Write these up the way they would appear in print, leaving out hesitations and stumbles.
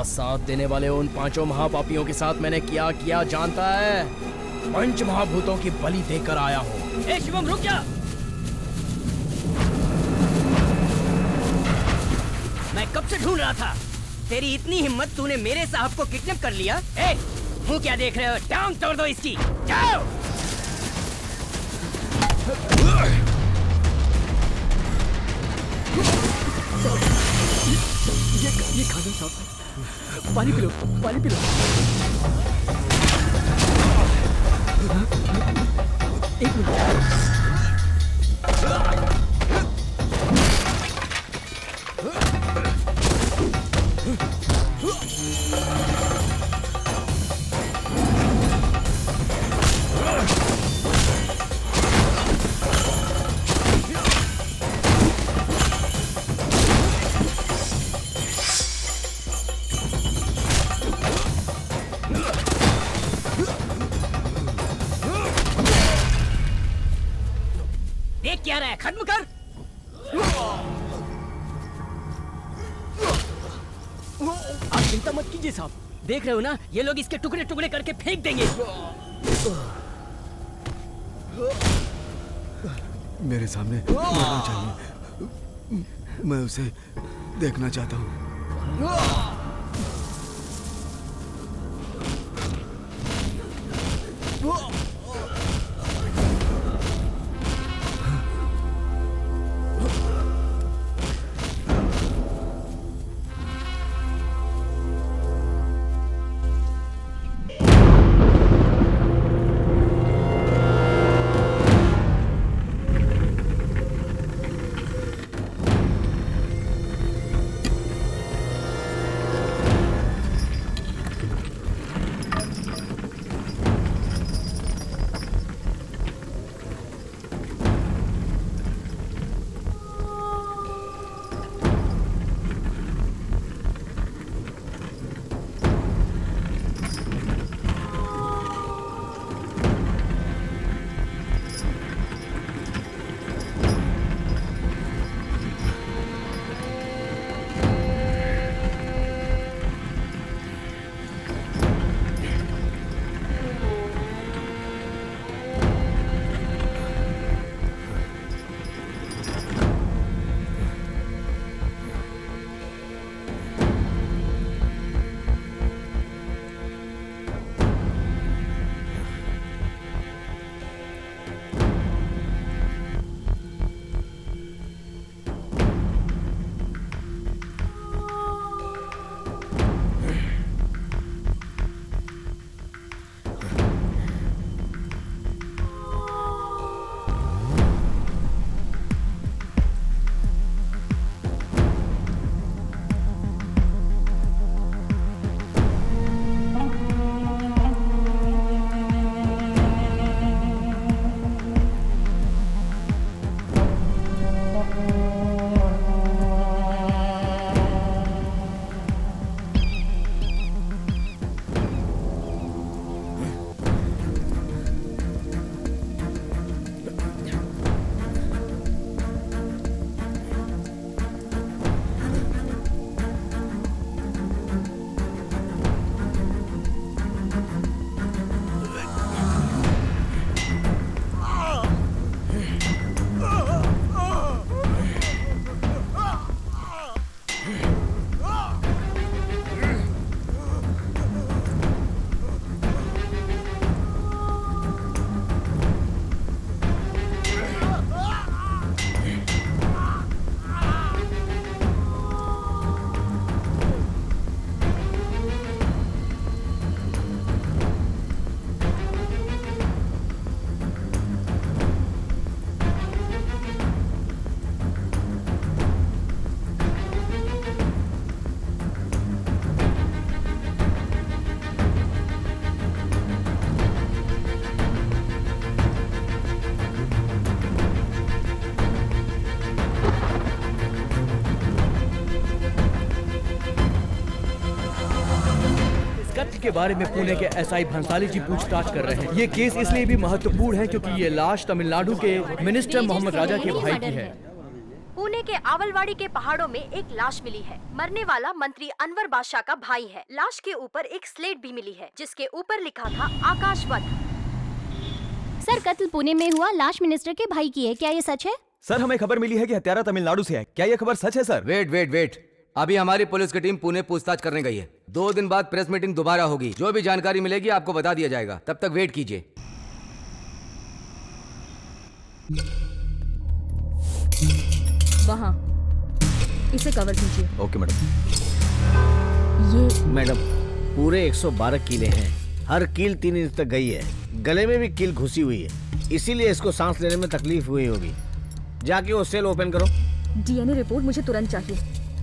मेरा साथ देने वाले उन 5 महापापियों के साथ मैंने क्या किया जानता है? 5 महाभूतों की बलि देकर आया हूँ। ए शिवम रुक जा। मैं कब से ढूंढ रहा था। तेरी इतनी हिम्मत, तूने मेरे साहब को किडनैप कर लिया। ए, मुंह क्या देख रहे हो? टांग तोड़ दो इसकी। जाओ। ये खाना साहब, पानी पी लो, पानी पी लो। एक मिनट। देख क्या रहा है, खत्म कर। आप चिंता मत कीजिए साहब। देख रहे हो ना, ये लोग इसके टुकड़े टुकड़े करके फेंक देंगे। मेरे सामने मरना चाहिए। मैं उसे देखना चाहता हूँ। के बारे में पुणे के एसआई भंसाली जी पूछताछ कर रहे हैं। ये केस इसलिए भी महत्वपूर्ण है क्योंकि ये लाश तमिलनाडु के मिनिस्टर मोहम्मद राजा के भाई की है। पुणे के आवलवाड़ी के पहाड़ों में एक लाश मिली है। मरने वाला मंत्री अनवर बादशाह का भाई है। लाश के ऊपर एक स्लेट भी मिली है जिसके ऊपर लिखा था आकाश वध। सर, कत्ल पुणे में हुआ, लाश मिनिस्टर के भाई की है, क्या ये सच है? सर, हमें खबर मिली है कि हत्यारा तमिलनाडु से है। क्या ये खबर सच है सर? वेट। अभी हमारी पुलिस की टीम पुणे पूछताछ करने गई है। 2 दिन बाद प्रेस मीटिंग दोबारा होगी। जो भी जानकारी मिलेगी आपको बता दिया जाएगा। तब तक वेट कीजिए। वहाँ इसे कवर कीजिए। Okay madam. ये मैडम, पूरे 112 कीले हैं। हर कील 3 इंच तक गई है। गले में भी कील घुसी हुई है, इसीलिए इसको सांस लेने में तकलीफ हुई होगी। जाके वो सेल ओपन करो। डीएनए रिपोर्ट मुझे तुरंत चाहिए।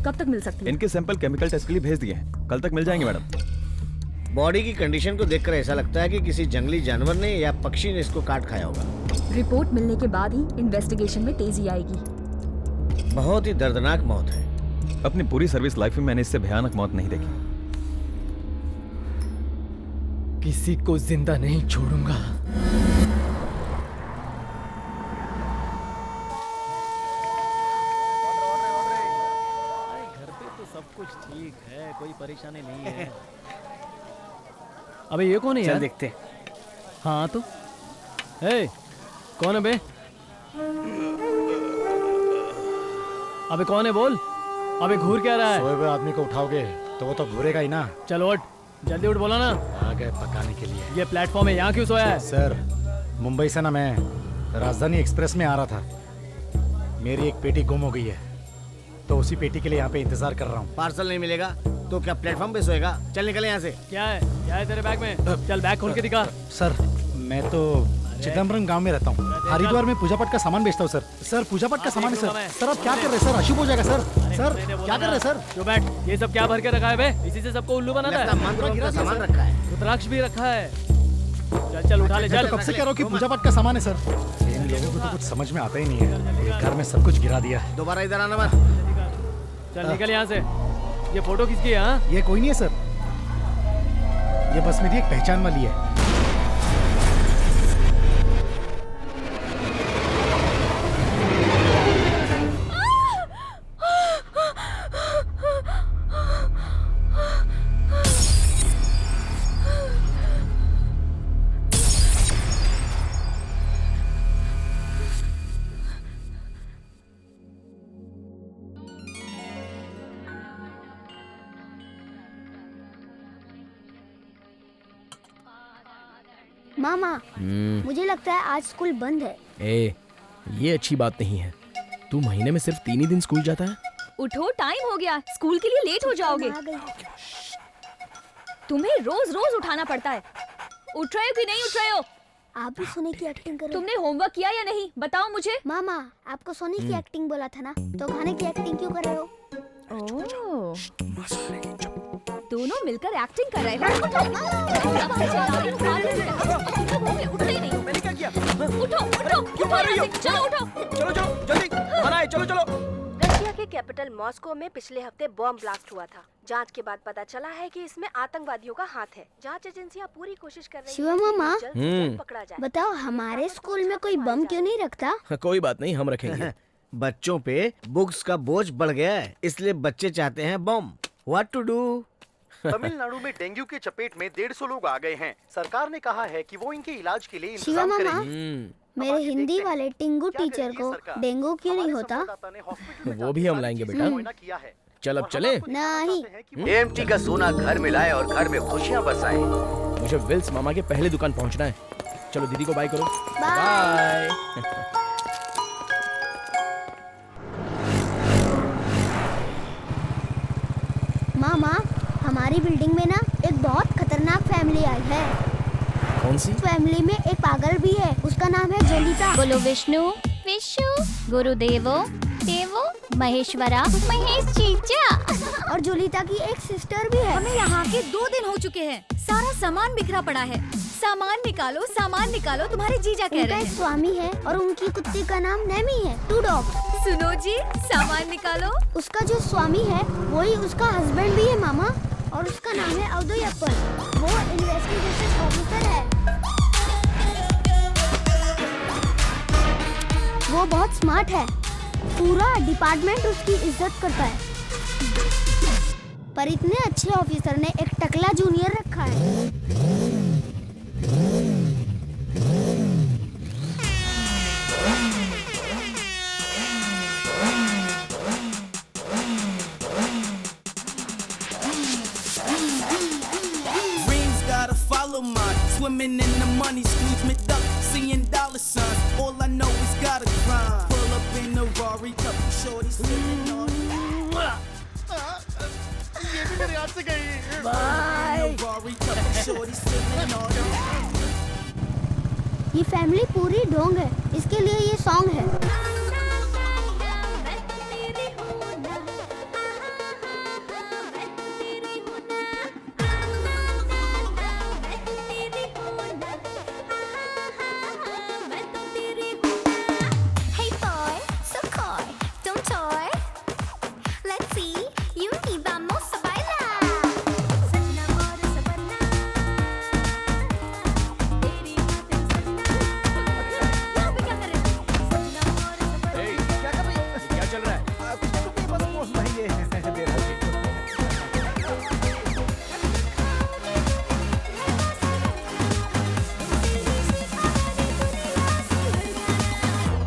कब तक मिल सकती है? इनके सैंपल केमिकल टेस्ट के लिए भेज दिए हैं, कल तक मिल जाएंगे मैडम। बॉडी की कंडीशन को देखकर ऐसा लगता है कि किसी जंगली जानवर ने या पक्षी ने इसको काट खाया होगा। रिपोर्ट मिलने के बाद ही इन्वेस्टिगेशन में तेजी आएगी। बहुत ही दर्दनाक मौत है। अपनी पूरी सर्विस लाइफ में मैंने इससे भयानक मौत नहीं देखी। किसी को जिंदा नहीं छोड़ूंगा। घर पे तो सब कुछ ठीक है, कोई परेशानी नहीं है। अबे ये कौन है यार? चल देखते। हाँ तो ए, कौन है बे? अबे कौन है बोल? अबे घूर क्या रहा है? सोए हुए आदमी को उठाओगे तो वो तो घूरेगा ही ना। चलो उठ, जल्दी उठ, बोला ना। आ गए पकाने के लिए। ये प्लेटफॉर्म है, यहाँ क्यों सोया है? सर, मुंबई से ना मैं राजधानी एक्सप्रेस में आ रहा था। मेरी एक पेटी गुम हो गई है, तो उसी पेटी के लिए यहाँ पे इंतजार कर रहा हूँ। पार्सल नहीं मिलेगा तो क्या प्लेटफॉर्म पे सोएगा? चल निकले यहाँ से। क्या है तेरे बैग में? चल बैग खोल के दिखा। सर, मैं तो चिदम्बरम गांव में रहता हूँ। हरिद्वार में पूजा पाठ का सामान बेचता हूँ सर। सर, पूजा पाठ का सामान है सर। सर, आप क्या कर रहे हैं सर? अशुभ हो जाएगा सर। सर, क्या कर रहे हैं सर? जो बैठ, ये सब क्या भर के रखा है बे? इसी से सबको उल्लू बनाता है। मंत्रों का सामान रखा है। रुद्राक्ष भी रखा है। चल उठा ले, मैं चल। तो कब से कह रहा हूँ कि पूजा पाठ का सामान है सर। इन लोगों को तो कुछ समझ में आता ही नहीं है। एक घर में सब कुछ गिरा दिया। दोबारा इधर आना मत। चल निकल यहाँ से। ये फोटो किसकी है? हाँ, ये कोई नहीं है सर। ये बस मेरी एक पहचान वाली है। मामा, मुझे लगता है आज स्कूल बंद है। ये अच्छी बात नहीं है। तू महीने में सिर्फ 3 ही दिन स्कूल जाता है। उठो, टाइम हो गया, स्कूल के लिए लेट हो जाओगे। तुम्हें रोज रोज उठाना पड़ता है। उठ रहे हो कि नहीं उठ रहे हो? आप भी सोने की एक्टिंग करो। तुमने होमवर्क किया या नहीं, बताओ मुझे। मामा, आपको सोने की एक्टिंग बोला था ना, तो खाने की एक्टिंग क्यों कर रहे हो? दोनों मिलकर एक्टिंग कर रहे हैं। उठते ही नहीं। मैंने क्या किया? उठो, क्यों मार रही हो? चलो उठो। चलो जल्दी, बनाए, चलो। रशिया के कैपिटल मॉस्को में पिछले हफ्ते बॉम्ब ब्लास्ट हुआ था। जांच के बाद पता चला है कि इसमें आतंकवादियों का हाथ है। जांच एजेंसियां पूरी कोशिश कर रही शिवा हैं कि मामा, जल्द से जल्द पकड़ा जाए। बताओ, हमारे स्कूल में कोई बम क्यों नहीं रखता? कोई बात नहीं, हम रखेंगे। बच्चों पे बुक्स का बोझ बढ़ गया है, इसलिए बच्चे चाहते हैं bomb. What to do? Tamil Nadu में डेंगू के चपेट में 150 लोग आ गए हैं। सरकार ने कहा है कि वो इनके इलाज के लिए शिवा इंतजाम मामा, करेगी। मेरे हिंदी वाले टिंगू टीचर को डेंगू क्यों नहीं होता? वो भी हम लाएंगे बेटा। चल अब चले। नहीं। एएमटी का सोना घर में लाए और घर में खुशियां बरसाए। मुझे विल्स मामा के पहले दुकान पहुंचना है। चलो दीदी को बाय करो। बाय। मामा, हमारी बिल्डिंग में ना एक बहुत खतरनाक फैमिली आई है। कौन सी? फैमिली में एक पागल भी है, उसका नाम है जोलिता। बोलो विष्णु विष्णु, गुरुदेवो देवो, महेश्वरा महेश चीचा। और जोलिता की एक सिस्टर भी है। हमें यहाँ के 2 दिन हो चुके हैं, सारा सामान बिखरा पड़ा है। सामान निकालो, तुम्हारे जीजा कह उनका रहे एक हैं। स्वामी है और उनकी कुत्ते का नाम नेमी है। 2 डॉग। सुनो जी, सामान निकालो। उसका जो स्वामी है वही उसका हस्बैंड भी है मामा, और उसका नाम है अवधयप्पन। वो इन्वेस्टिगेशन ऑफिसर है। वो बहुत स्मार्ट है। पूरा डिपार्टमेंट उसकी इज्जत करता है। पर इतने अच्छे ऑफिसर ने एक टकला जूनियर रखा है। Dreams gotta follow mine. Swimming in the money, Scrooge McDuck, seeing dollar signs. All I know is gotta grind. Pull up in the Rari, couple shorties feeling all ये भी मेरे हाथ से गई। ये फैमिली पूरी ढोंग है, इसके लिए ये सॉन्ग है। Hey boy, so coy, don't toy. Let's see, you y vamos a bailar. Sachna more sabana, teri bateं suनना. यहाँ पे क्या कर रहे हो? Sachna more sabana. क्या कर रही है? क्या चल रहा है? कुछ नहीं, बस पोस्ट भाई ये दे रहा है।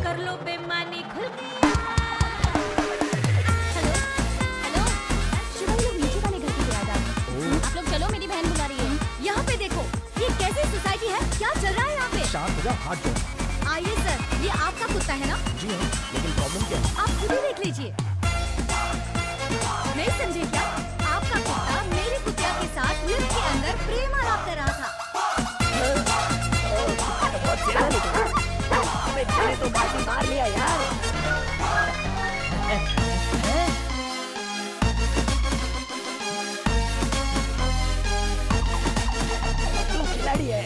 कर लो बेमानी खुल गया. हेलो हेलो शिवा, ये लोग नीचे वाले घर के किराएदार हैं. आप लोग चलो, मेरी बहन बुला रही है. यहाँ पे देखो, ये कैसी सोसाइटी है? क्या चल रहा है यहाँ पे? शांत हो जा, हाथ जोड़। आइए सर, ये आपका कुत्ता है ना? जी हाँ, लेकिन प्रॉब्लम क्या है? आप खुद ही देख लीजिए. नहीं समझे क्या? आपका कुत्ता मेरी कुतिया के साथ लिफ्ट के अंदर प्रेम आलाप कर रहा था. अबे तेरे तो बाजी मार लिया यार. तू खिलाड़ी है.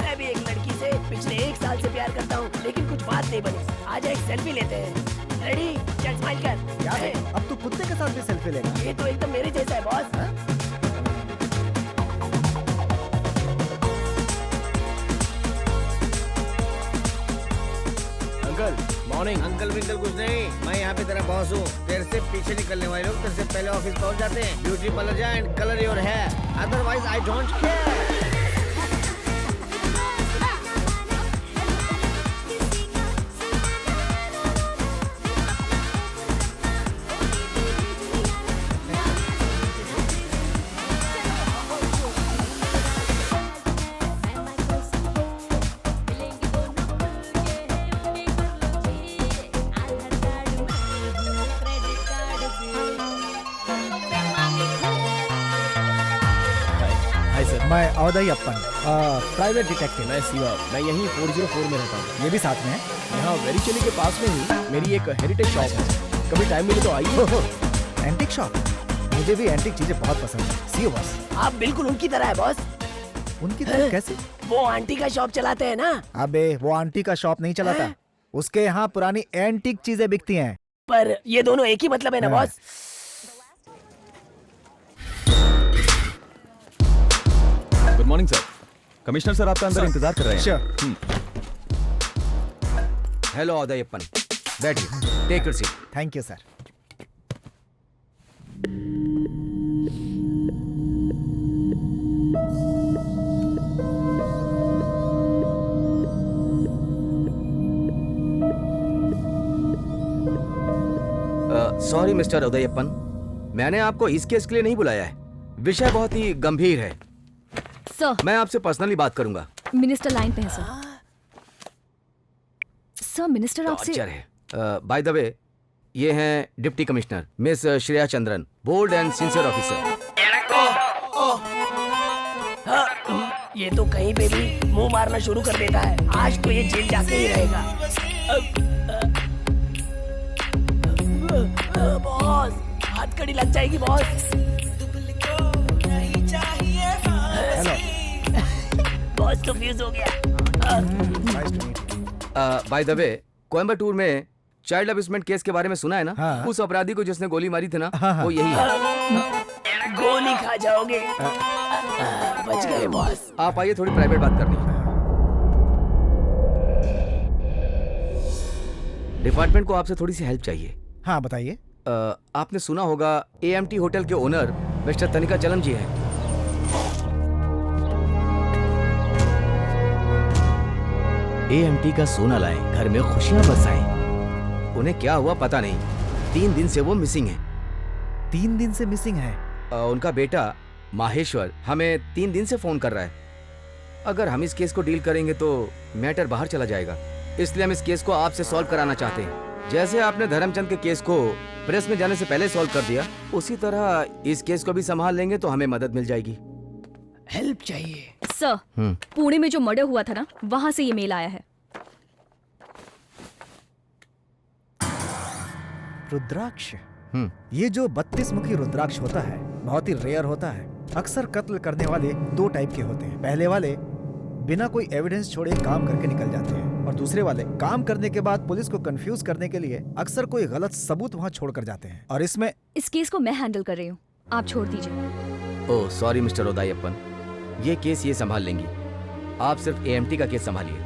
मैं भी एक लड़की से पिछले 1 साल से प्यार करता हूँ, लेकिन कुछ बात नहीं बनी. आजा एक सेल्फी लेते हैं. रेडी? चल स्माइल कर. क्या है? अब तू कुत्ते के साथ भी सेल्फी लेगा? ये तो एकदम मेरे जैसा है बॉस. Uncle morning. अंकल विंकल कुछ नहीं, मैं यहाँ पे तेरा बॉस हूँ। तेरे से पीछे निकलने वाले लोग तेरे से पहले ऑफिस पहुँच जाते हैं। ब्यूटी पार्लर जा and colour your hair, otherwise I don't care. मैं अवधयप्पन, प्राइवेट डिटेक्टिव। मैं शिवा, मैं यहीं 404 में रहता हूँ। ये भी साथ में है? यहाँ वेरिचेली के पास में ही मेरी एक हेरिटेज शॉप है। कभी टाइम मिले तो आइए। Antique shop? मुझे भी एंटिक चीजें बहुत पसंद है। सी यू बॉस। आप बिल्कुल उनकी तरह है बॉस. उनकी तरह कैसे? वो आंटी का शॉप चलाते हैं ना. अबे वो आंटी का शॉप नहीं चलाता, उसके यहाँ पुरानी एंटिक चीजें बिकती हैं। पर ये दोनों एक ही मतलब है ना boss. Good morning sir. Commissioner sir आपका अंदर इंतजार कर रहे हैं। Sure. हेलो उदयप्पन, बैठिए, take your seat. Thank you sir. Sorry mister Udayappan, मैंने आपको इस केस के लिए नहीं बुलाया है. विषय बहुत ही गंभीर है. सर, मैं आपसे पर्सनली बात करूंगा. मिनिस्टर लाइन पे है सर. सर मिनिस्टर आपसे टॉर्चर है. बाय द वे, ये हैं deputy commissioner miss Shreya Chandran, bold and sincere officer. ये तो कहीं पे भी मुंह मारना शुरू कर देता है. आज तो ये जेल जाके ही रहेगा. बॉस, हाथ कड़ी लग जाएगी बॉस. हेलो बॉस तो फ्यूज हो गया. बाय द वे, कोयम्बटूर में चाइल्ड अब्यूजमेंट केस के बारे में सुना है ना? हाँ। उस अपराधी को जिसने गोली मारी थी ना, हाँ, हाँ। वो यही है. गोली खा जाओगे. बच गए बॉस. आप आइए, थोड़ी प्राइवेट बात करनी है. डिपार्टमेंट को आपसे थोड़ी सी हेल्प चाहिए। हाँ बताइए। आपने सुना होगा AMT होटल के ओनर मिस्टर तनिका चलम जी हैं। AMT का सोना लाए, घर में खुशियां बरसाएं। उन्हें क्या हुआ पता नहीं, 3 दिन से वो मिसिंग है। 3 दिन से मिसिंग है? उनका बेटा माहेश्वर हमें 3 दिन से फोन कर रहा है। अगर हम इस केस को डील करेंगे तो मैटर बाहर चला जाएगा, इसलिए हम इस केस को आपसे सॉल्व कराना चाहते हैं। जैसे आपने धर्मचंद के केस को प्रेस में जाने से पहले सॉल्व कर दिया, उसी तरह इस केस को भी संभाल लेंगे तो हमें मदद मिल जाएगी। हेल्प चाहिए सर। पुणे में जो मर्डर हुआ था ना, वहां से ये मेल आया है। रुद्राक्ष। ये जो 32 मुखी रुद्राक्ष होता है बहुत ही रेयर होता है। अक्सर कत्ल करने वाले 2 टाइप के होते हैं। पहले वाले बिना कोई एविडेंस छोड़े काम करके निकल जाते हैं, और दूसरे वाले काम करने के बाद पुलिस को कंफ्यूज करने के लिए अक्सर कोई गलत सबूत वहाँ छोड़ कर जाते हैं। और इस केस को मैं हैंडल कर रही हूँ, आप छोड़ दीजिए। ओह सॉरी मिस्टर उदयप्पन, ये केस ये संभाल लेंगी, आप सिर्फ AMT का केस संभालिए।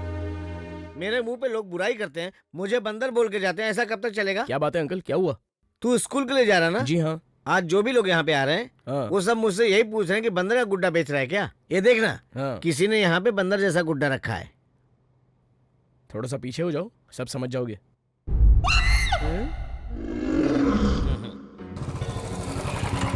मेरे मुंह पे लोग बुराई करते हैं, मुझे बंदर बोल के जाते हैं, ऐसा कब तक चलेगा? क्या बात है अंकल, क्या हुआ? तू स्कूल के लिए जा रहा ना? जी हाँ। आज जो भी लोग यहाँ पे आ रहे हैं वो सब मुझसे यही पूछ रहे हैं कि बंदर का गुड्डा बेच रहा है क्या? ये देखना किसी ने यहाँ पे बंदर जैसा गुड्डा रखा है। थोड़ा सा पीछे हो जाओ, सब समझ जाओगे।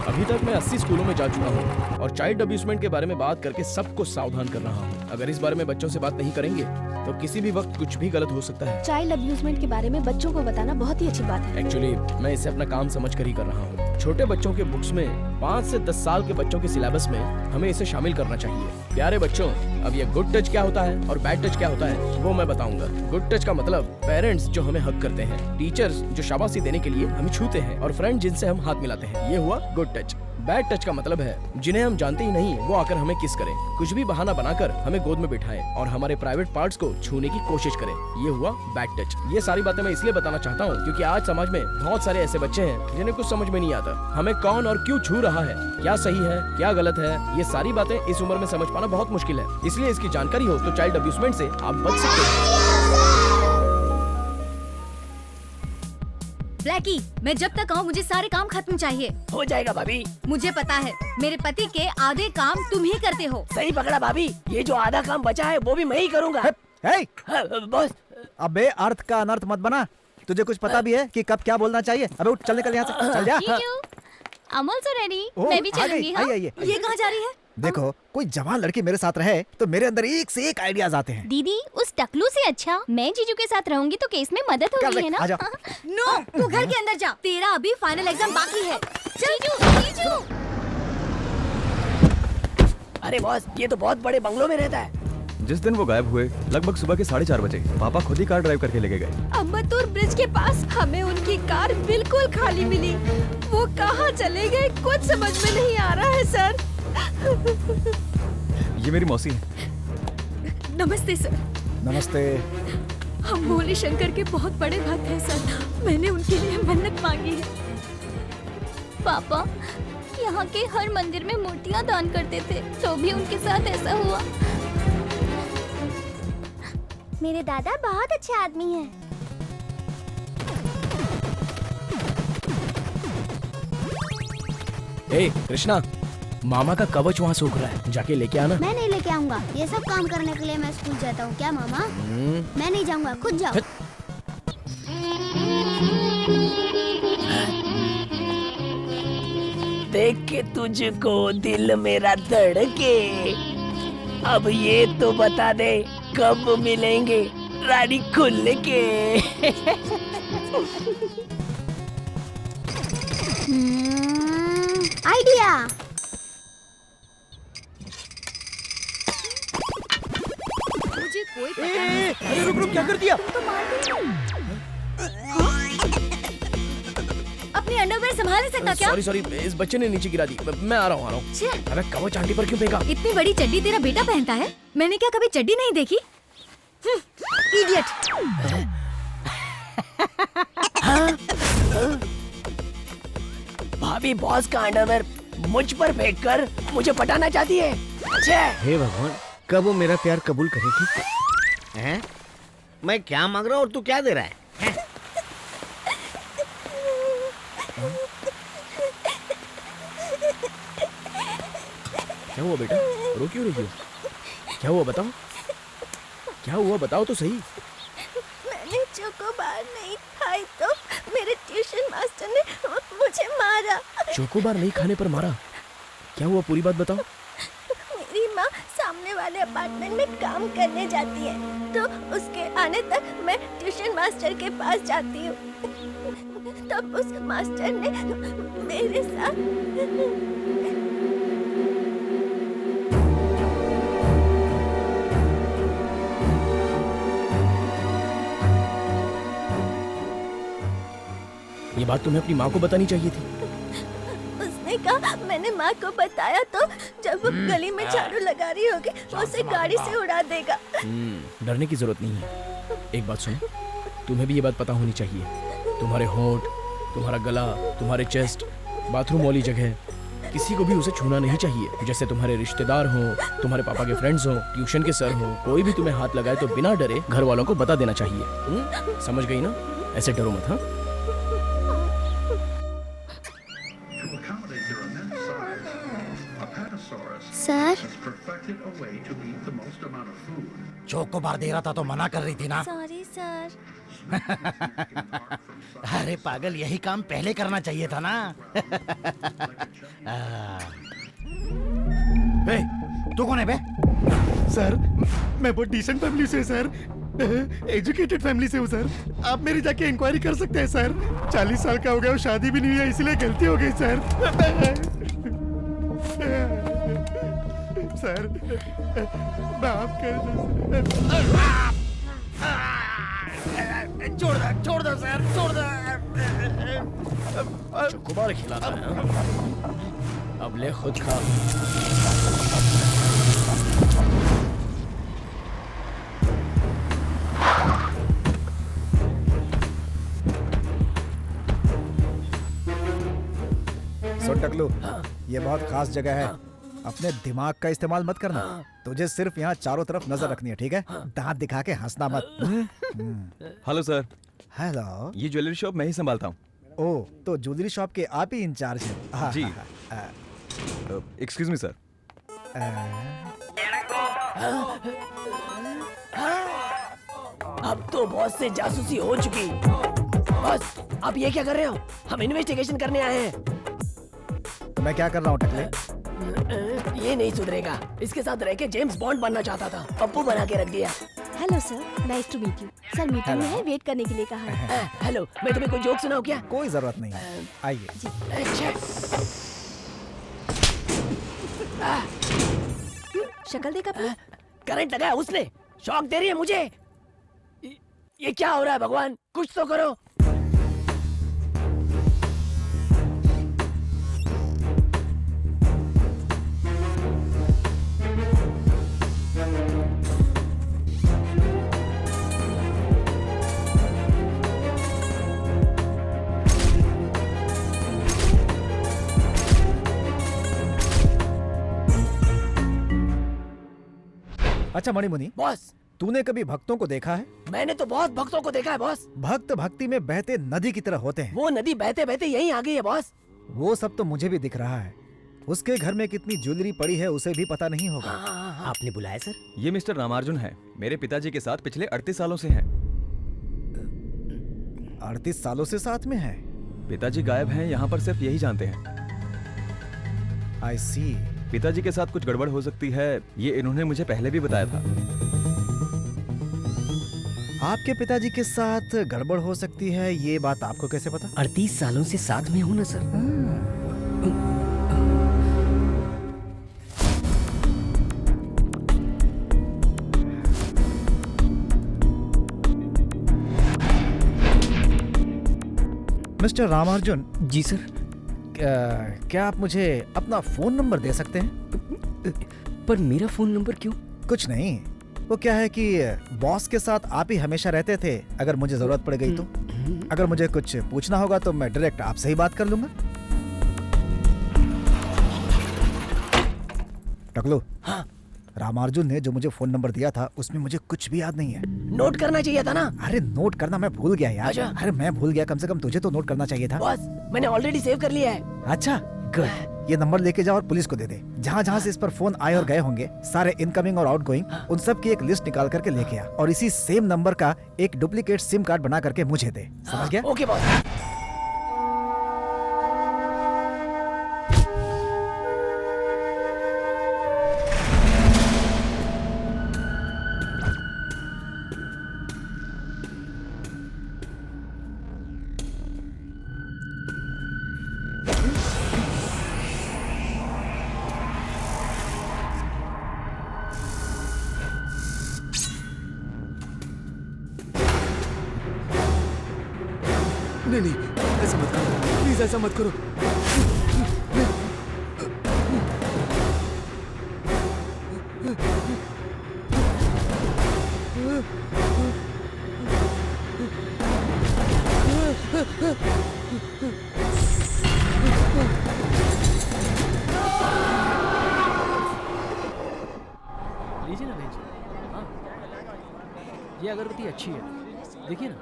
अभी तक मैं 80 स्कूलों में जा चुका हूँ और चाइल्ड अब्यूजमेंट के बारे में बात करके सबको सावधान कर रहा हूँ। अगर इस बारे में बच्चों से बात नहीं करेंगे तो किसी भी वक्त कुछ भी गलत हो सकता है। चाइल्ड अब्यूजमेंट के बारे में बच्चों को बताना बहुत ही अच्छी बात है। एक्चुअली मैं इसे अपना काम समझ कर ही कर रहा हूँ। छोटे बच्चों के बुक्स में 5 से 10 साल के बच्चों के सिलेबस में हमें इसे शामिल करना चाहिए। प्यारे बच्चों, अब ये गुड टच क्या होता है और बैड टच क्या होता है वो मैं बताऊंगा। गुड टच का मतलब पेरेंट्स जो हमें हक करते हैं, टीचर्स जो शाबाशी देने के लिए हमें छूते हैं, और फ्रेंड जिनसे हम हाथ मिलाते हैं, ये हुआ गुड टच। बैड टच का मतलब है जिन्हें हम जानते ही नहीं वो आकर हमें किस करें, कुछ भी बहाना बनाकर हमें गोद में बिठाएं और हमारे प्राइवेट पार्ट्स को छूने की कोशिश करें, ये हुआ बैड टच। ये सारी बातें मैं इसलिए बताना चाहता हूँ क्योंकि आज समाज में बहुत सारे ऐसे बच्चे हैं जिन्हें कुछ समझ में नहीं आता हमें कौन और क्यों छू रहा है, क्या सही है क्या गलत है। ये सारी बातें इस उम्र में समझ पाना बहुत मुश्किल है, इसलिए इसकी जानकारी हो तो चाइल्ड अब्यूजमेंट से आप बच सकते हैं। ब्लैकी, मैं जब तक आऊँ मुझे सारे काम खत्म चाहिए। हो जाएगा भाभी। मुझे पता है मेरे पति के आधे काम तुम ही करते हो। सही पकड़ा भाभी, ये जो आधा काम बचा है वो भी मैं ही करूँगा। बॉस। अबे अर्थ का अनर्थ मत बना, तुझे कुछ पता भी है कि कब क्या बोलना चाहिए? अबे उठ, चल निकल यहाँ से, चल जा। I'm also ready. मैं भी चलूंगी। हाँ? ये कहाँ जा रही है? देखो, कोई जवान लड़की मेरे साथ रहे तो मेरे अंदर एक से एक आइडियाज आते हैं। दीदी, उस टकलू से अच्छा मैं जीजू के साथ रहूंगी तो केस में मदद होगी, है ना? नो, तू घर के अंदर जा, तेरा अभी फाइनल एग्जाम बाकी है। जीजू। अरे बॉस, ये तो बहुत बड़े बंगलों में रहता है। जिस दिन वो गायब हुए लगभग सुबह के 4:30 बजे पापा खुद ही कार ड्राइव करके लेके गए। अम्बतूर ब्रिज के पास हमें उनकी कार बिल्कुल खाली मिली। वो कहाँ चले गए कुछ समझ में नहीं आ रहा है सर। ये मेरी मौसी है। नमस्ते सर। नमस्ते। हम भोले शंकर के बहुत बड़े भक्त हैं सर, मैंने उनके लिए मन्नत मांगी है। पापा यहाँ के हर मंदिर में मूर्तियाँ दान करते थे, तो भी उनके साथ ऐसा हुआ। मेरे दादा बहुत अच्छे आदमी हैं। ए कृष्णा, मामा का कवच वहाँ सूख रहा है, जाके लेके आना। मैं नहीं लेके आऊंगा, ये सब काम करने के लिए मैं स्कूल जाता हूँ। क्या मामा? मैं नहीं जाऊंगा, खुद जाओ। देख के तुझको दिल मेरा धड़के, अब ये तो बता दे कब मिलेंगे रानी खुल के। आइडिया। मुझे कोई पता नहीं। अरे रुक रुक, क्या कर दिया? तो मार दी। अपनी अंडरवेयर संभाल नहीं सकता क्या? सॉरी इस बच्चे ने नीचे गिरा दी, मैं आ रहा हूँ। अरे कवच आंटी पर क्यों फेंका? इतनी बड़ी चड्डी तेरा बेटा पहनता है, मैंने क्या कभी चड्डी नहीं देखी? इडियट। भाभी बॉस का अंडरवेयर मुझ पर फेंककर मुझे पटाना चाहती है। हे भगवान, कब वो मेरा प्यार कबूल करेगी? हैं? मैं क्या मांग रहा हूँ और तू क्या दे रहा है? क्या हुआ बेटा, रो क्यों रही हो? क्या हुआ बताओ, क्या हुआ बताओ तो सही। मैंने चोकोबार नहीं खाई तो मेरे ट्यूशन मास्टर ने मुझे मारा। चोकोबार नहीं खाने पर मारा? क्या हुआ पूरी बात बताओ। मेरी माँ सामने वाले अपार्टमेंट में काम करने जाती है, तो उसके आने तक मैं ट्यूशन मास्टर के पास जाती हूँ। तब उस मास्टर ने मेरे साथ ये बात तुम्हें अपनी माँ को बतानी चाहिए थी। उसने कहा, मैंने माँ को बताया तो जब वो गली में झाड़ू लगा रही होगी वो उसे गाड़ी से उड़ा देगा। डरने की जरूरत नहीं है। एक बात सुनो, तुम्हें भी ये बात पता होनी चाहिए, तुम्हारे होंठ, तुम्हारा गला, तुम्हारे चेस्ट, बाथरूम वाली जगह, किसी को भी उसे छूना नहीं चाहिए। जैसे तुम्हारे रिश्तेदार हो, तुम्हारे पापा के फ्रेंड्स हो, ट्यूशन के सर हो, कोई भी तुम्हें हाथ लगाए तो बिना डरे घर वालों को बता देना चाहिए। समझ गई ना? ऐसे डरो मत। हाँ, सर चोकोबार दे रहा था तो मना कर रही थी ना। Sorry sir. अरे पागल, यही काम पहले करना चाहिए था ना। बे, तू कौन है बे? सर मैं बहुत डिसेंट फैमिली से सर, एजुकेटेड फैमिली से हूँ सर। आप मेरी जाके इंक्वायरी कर सकते हैं सर। 40 साल का हो गया और शादी भी नहीं हुई है, इसलिए गलती हो गई सर। सर माफ कर दो। छोड़ दो सर, छोड़ दो। चोकोबार खिलाता है। अब ले खुद खा। सुन टकलू, ये बहुत खास जगह है, अपने दिमाग का इस्तेमाल मत करना। तुझे सिर्फ यहाँ चारों तरफ नजर रखनी है, ठीक है? दांत दिखा के हंसना मत। Hello sir. हेलो। ये ज्वेलरी शॉप मैं ही संभालता हूँ। ओह, तो ज्वेलरी शॉप के आप ही इंचार्ज हैं? जी। Excuse me sir. अब तो बॉस से जासूसी हो चुकी। बॉस, आप ये क्या कर रहे हो? हम इन्वेस्टिगेशन करने आए हैं। तो मैं क्या कर रहा हूँ टकले? ये नहीं सुधरेगा। इसके साथ रह के जेम्स बॉन्ड बनना चाहता था, पप्पू बना के रख दिया। Hello sir, nice to meet you. Sir meeting में है, वेट करने के लिए कहा है। हेलो, मैं तुम्हें कोई जोक सुनाऊं क्या? कोई जरूरत नहीं है, आइए। शक्ल देखा? करंट लगाया उसने, शॉक दे रही है मुझे। ये क्या हो रहा है भगवान, कुछ तो करो। अच्छा मणिमुनि बॉस, तूने कभी भक्तों को देखा है? मैंने तो बहुत भक्तों को देखा है बॉस। भक्त भक्ति में बहते नदी की तरह होते हैं। वो नदी बहते बहते यहीं आ गई है बॉस। वो सब तो मुझे भी दिख रहा है। उसके घर में कितनी ज्वेलरी पड़ी है उसे भी पता नहीं होगा। आपने बुलाया सर? ये मिस्टर रामार्जुन है, मेरे पिताजी के साथ पिछले 38 सालों से हैं। 38 सालों से साथ में है? पिताजी गायब हैं, यहाँ पर सिर्फ यही जानते हैं। I see। पिताजी के साथ कुछ गड़बड़ हो सकती है, ये इन्होंने मुझे पहले भी बताया था। आपके पिताजी के साथ गड़बड़ हो सकती है, ये बात आपको कैसे पता? 38 सालों से साथ में हूँ ना सर। मिस्टर रामार्जुन। जी सर। क्या आप मुझे अपना फोन नंबर दे सकते हैं? पर मेरा फोन नंबर क्यों? कुछ नहीं, वो क्या है कि बॉस के साथ आप ही हमेशा रहते थे। अगर मुझे जरूरत पड़ गई तो, अगर मुझे कुछ पूछना होगा तो मैं डायरेक्ट आपसे ही बात कर लूंगा। टकलो। हाँ? रामार्जुन ने जो मुझे फोन नंबर दिया था उसमें मुझे कुछ भी याद नहीं है। नोट करना चाहिए था ना। अरे नोट करना मैं भूल गया यार। अच्छा। अरे मैं भूल गया, कम से कम तुझे तो नोट करना चाहिए था। बॉस, मैंने ऑलरेडी सेव कर लिया है। अच्छा गुड। ये नंबर लेके जा और पुलिस को दे दे। जहाँ जहाँ से इस पर फोन आए और गए होंगे, सारे इनकमिंग और आउटगोइंग, उन सब की एक लिस्ट निकाल करके लेके आ और इसी सेम नंबर का एक डुप्लीकेट सिम कार्ड बना करके मुझे दे। समझ गया? Okay boss. नहीं नहीं, ऐसा मत करो, प्लीज ऐसा मत करो। लीजिए ना भेज। हाँ, ये अगरबत्ती अच्छी है, देखिए ना।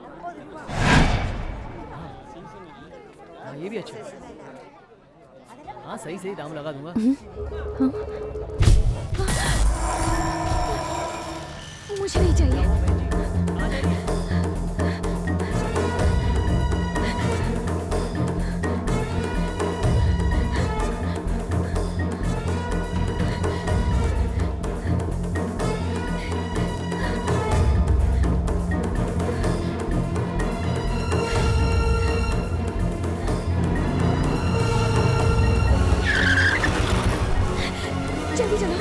हाँ, ये भी अच्छा है। हाँ, सही सही दाम लगा दूंगा। मुझे नहीं चाहिए। जल्दी चलो।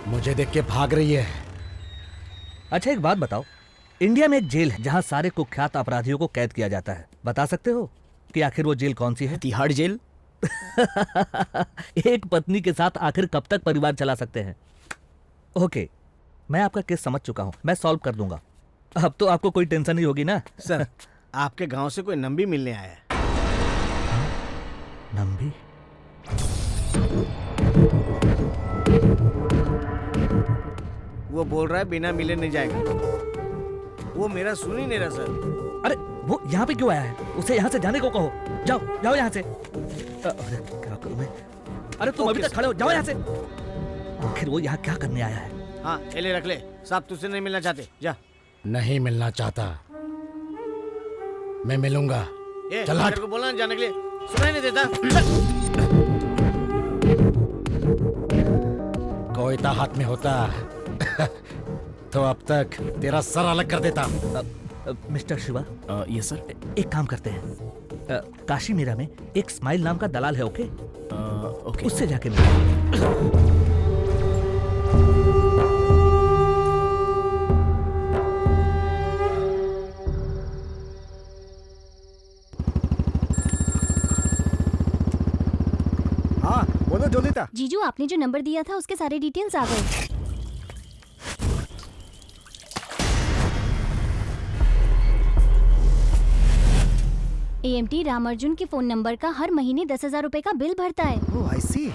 मुझे देख के भाग रही है। अच्छा एक बात बताओ, इंडिया में एक जेल है जहाँ सारे कुख्यात अपराधियों को कैद किया जाता है। बता सकते हो कि आखिर वो जेल कौन सी है? तिहाड़ जेल। एक पत्नी के साथ आखिर कब तक परिवार चला सकते हैं? ओके, मैं आपका केस समझ चुका हूँ, मैं सॉल्व कर दूंगा। अब तो आपको कोई टेंशन नहीं होगी ना? सर, आपके गांव से कोई नंबी मिलने आया है। नंबी? वो बोल रहा है बिना मिले नहीं जाएगा। वो मेरा सुन ही नहीं रहा सर। अरे वो यहाँ पे क्यों आया है? उसे यहाँ से जाने को कहो। जाओ जाओ यहाँ से। अरे क्या करूँ मैं? अरे तुम अभी तक खड़े हो, जाओ यहाँ से। आखिर वो यहाँ क्या करने आया है? हाँ, ये ले रख ले। साहब तुझसे नहीं मिलना चाहते, जा। नहीं मिलना चाहता, मैं मिलूंगा। चल हट। तेरे को बोला ना जाने के लिए, सुनाई नहीं देता। कोयता हाथ में होता तो अब तक तेरा सर अलग कर देता। मिस्टर शिवा। Yes sir. एक काम करते हैं, काशी मीरा में एक स्माइल नाम का दलाल है। ओके ओके, उससे जाके मिलो। हाँ बोलो जोलिता। जीजू, आपने जो नंबर दिया था उसके सारे डिटेल्स आ गए। AMT रामार्जुन के फोन नंबर का हर महीने 10,000 रुपए का बिल भरता है। ओह आई सी।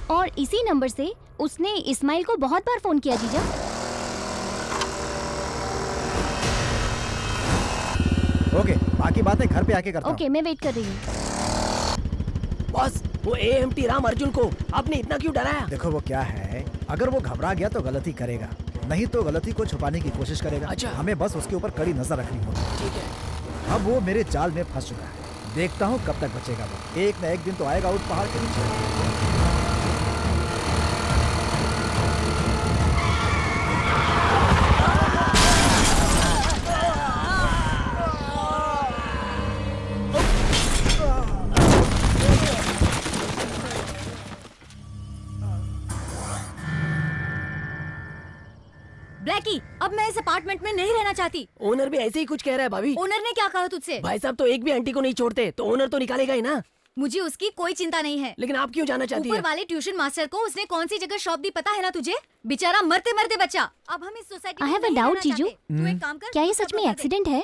और इसी नंबर से उसने इस्माइल को बहुत बार फोन किया जीजा। ओके, बाकी बातें घर पे आके करता हूँ। ओके, मैं वेट कर रही हूँ। बॉस, वो AMT रामार्जुन को आपने इतना क्यों डराया? देखो वो क्या है, अगर वो घबरा गया तो गलती करेगा, नहीं तो गलती को छुपाने की कोशिश करेगा। अच्छा। हमें बस उसके ऊपर कड़ी नजर रखनी होगी। ठीक है। अब वो मेरे जाल में फंस चुका है, देखता हूँ कब तक बचेगा वो। एक न एक दिन तो आएगा उस पहाड़ के नीचे। ब्लैकी, अब मैं इस अपार्टमेंट में नहीं रहना चाहती। ओनर भी ऐसे ही कुछ कह रहा है भाभी। ओनर ने क्या कहा तुझसे? भाई साहब तो एक भी आंटी को नहीं छोड़ते, तो ओनर तो निकालेगा ही ना। मुझे उसकी कोई चिंता नहीं है। लेकिन आप क्यों जाना चाहती ऊपर है? वाले ट्यूशन मास्टर को उसने कौन सी जगह शॉप दी पता है ना तुझे? बेचारा मरते मरते बच्चा। अब हम इस सोसाइटी I में have a नहीं doubt, रहना जीजू। चाहते। तू एक काम कर, क्या ये सब सच में कर दे। एक्सीडेंट है?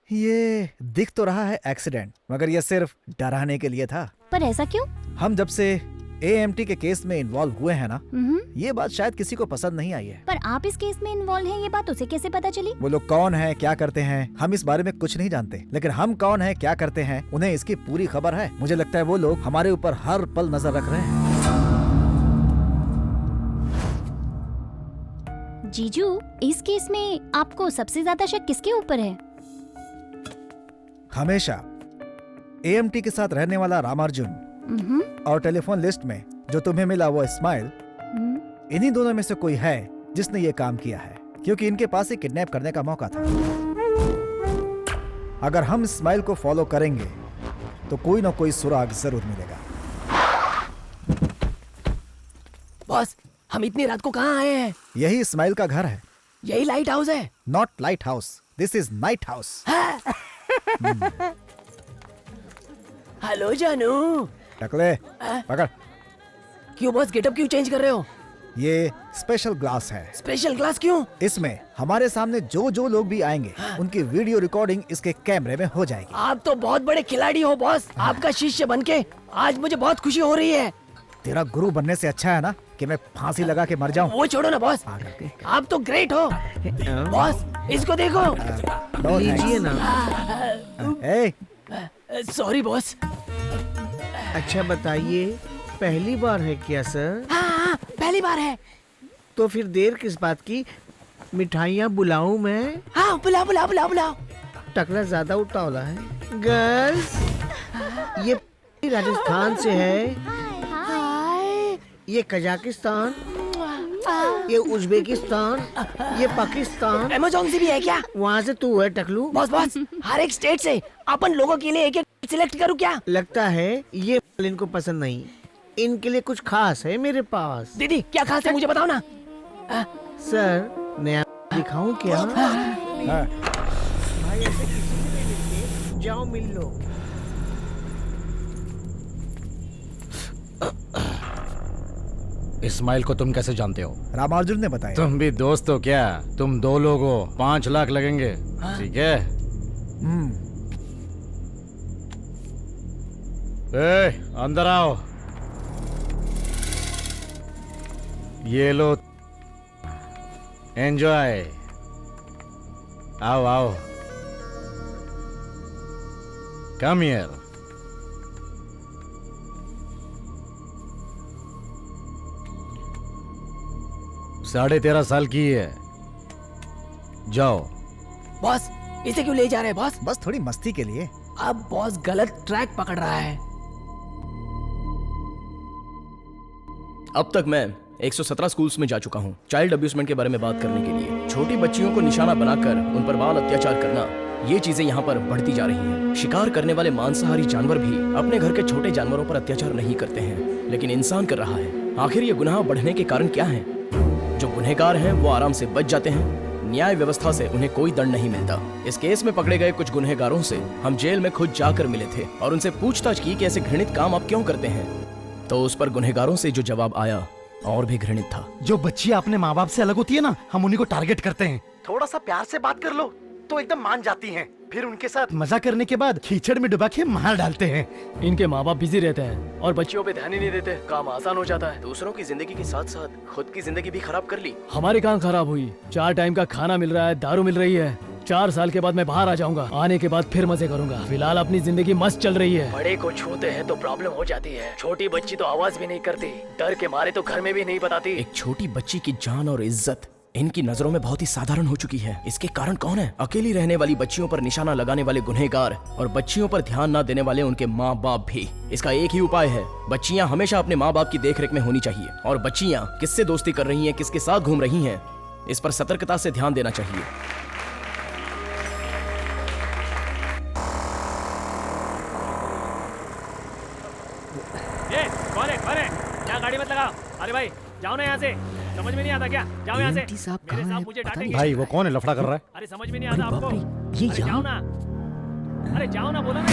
ये दिख तो रहा है एक्सीडेंट, मगर ये सिर्फ डराने के लिए था। पर ऐसा क्यों? हम जब से AMT के केस में इन्वॉल्व हुए हैं ना, ये बात शायद किसी को पसंद नहीं आई है। पर आप इस केस में इन्वॉल्व हैं, ये बात उसे कैसे पता चली? वो लोग कौन है, क्या करते हैं, हम इस बारे में कुछ नहीं जानते, लेकिन हम कौन है, क्या करते हैं, उन्हें इसकी पूरी खबर है। मुझे लगता है वो लोग हमारे ऊपर हर पल नजर रख रहे हैं। जीजू, इस केस में आपको सबसे ज्यादा शक किसके ऊपर है? हमेशा AMT के साथ रहने वाला रामार्जुन और टेलीफोन लिस्ट में जो तुम्हें मिला वो इस्माइल, इन्हीं दोनों में से कोई है जिसने ये काम किया है, क्योंकि इनके पास ही किडनैप करने का मौका था। अगर हम इस्माइल को फॉलो करेंगे तो कोई ना कोई सुराग जरूर मिलेगा। बॉस, हम इतनी रात को कहाँ आए हैं? यही इस्माइल का घर है। यही लाइट हाउस है? Not light house, this is night house. Hello जानू। टकले, पकड़। क्यों बॉस, गेटअप क्यों चेंज कर रहे हो? ये स्पेशल ग्लास है। स्पेशल ग्लास क्यों? इसमें हमारे सामने जो लोग भी आएंगे उनकी वीडियो रिकॉर्डिंग इसके कैमरे में हो जाएगी। आप तो बहुत बड़े खिलाड़ी हो बॉस। आपका शिष्य बनके आज मुझे बहुत खुशी हो रही है। तेरा गुरु बनने से अच्छा है ना कि मैं फांसी लगा के मर जाऊं। वो छोड़ो ना बॉस, आप तो ग्रेट हो। बॉस, इसको देखो। लीजिए ना। Sorry boss. अच्छा बताइए, पहली बार है क्या सर? हाँ, पहली बार है। तो फिर देर किस बात की? मिठाइयाँ बुलाऊं मैं? हाँ, बुलाओ। टकला ज्यादा उतावला है। गर्ल्स, ये राजस्थान से है, ये कजाकिस्तान, ये उज्बेकिस्तान, ये पाकिस्तान। अमेज़न से भी है क्या? वहाँ से तू है टकलू। बॉस, हर एक स्टेट से अपन लोगों के लिए एक सिलेक्ट करूँ क्या? लगता है ये इनको पसंद नहीं, इनके लिए कुछ खास है मेरे पास। दीदी, क्या खास है मुझे बताओ ना। सर, नया दिखाऊं क्या? भाई ऐसे किसी ने नहीं देखे, जाओ मिल लो। इस्माइल को तुम कैसे जानते हो? रामार्जुन ने बताया। तुम भी दोस्त हो क्या? तुम 2 लोग हो, 5 लाख लगेंगे। ठीक है? अंदर आओ। ये लो, एंजॉय। आओ। Come here. साढ़े 13 साल की है। जाओ। बॉस, इसे क्यों ले जा रहे हैं बॉस? बस थोड़ी मस्ती के लिए। अब बॉस गलत ट्रैक पकड़ रहा है। अब तक मैं 117 स्कूल्स में जा चुका हूँ चाइल्ड अब्यूजमेंट के बारे में बात करने के लिए। छोटी बच्चियों को निशाना बनाकर उन पर बाल अत्याचार करना, ये चीजें यहाँ पर बढ़ती जा रही हैं। शिकार करने वाले मांसाहारी जानवर भी अपने घर के छोटे जानवरों पर अत्याचार नहीं करते हैं, लेकिन इंसान कर रहा है। आखिर ये गुनाह बढ़ने के कारण क्या है? जो गुनहगार हैं वो आराम से बच जाते हैं, न्याय व्यवस्था से उन्हें कोई दंड नहीं मिलता। इस केस में पकड़े गए कुछ गुनहगारों से हम जेल में खुद जाकर मिले थे और उनसे पूछताछ की कि ऐसे घृणित काम आप क्यों करते हैं। तो उस पर गुनहगारों से जो जवाब आया और भी घृणित था। जो बच्चियां अपने माँ बाप से अलग होती है ना, हम उन्हीं को टारगेट करते हैं। थोड़ा सा प्यार से बात कर लो तो एकदम मान जाती हैं। फिर उनके साथ मजा करने के बाद कीचड़ में डुबा के मार डालते हैं। इनके माँ बाप बिजी रहते हैं और बच्चियों पे ध्यान ही नहीं देते। काम आसान हो जाता है। दूसरों की जिंदगी के साथ साथ खुद की जिंदगी भी खराब कर ली। हमारी कहाँ खराब हुई? 4 टाइम का खाना मिल रहा है, दारू मिल रही है। 4 साल के बाद मैं बाहर आ जाऊंगा, आने के बाद फिर मजे करूंगा। फिलहाल अपनी जिंदगी मस्त चल रही है। बड़े को छूते हैं तो प्रॉब्लम हो जाती है। छोटी बच्ची तो आवाज भी नहीं करती, डर के मारे तो घर में भी नहीं बताती। एक छोटी बच्ची की जान और इज्जत इनकी नजरों में बहुत ही साधारण हो चुकी है। इसके कारण कौन है? अकेली रहने वाली बच्चियों पर निशाना लगाने वाले गुनहगार और बच्चियों पर ध्यान न देने वाले उनके माँ बाप भी। इसका एक ही उपाय है, बच्चियां हमेशा अपने माँ बाप की देखरेख में होनी चाहिए। और बच्चियां किससे दोस्ती कर रही हैं, किसके साथ घूम रही हैं, इस पर सतर्कता से ध्यान देना चाहिए। कौन है? क्या गाड़ी मत लगाओ। अरे भाई जाओ ना यहाँ से, समझ में नहीं आता क्या? जाओ यहाँ से। मेरे साहब मुझे डांटेंगे। भाई वो कौन है, लफड़ा कर रहा है? अरे समझ में नहीं आता आपको? ये अरे जाओ ना, अरे जाओ ना, बोला ना।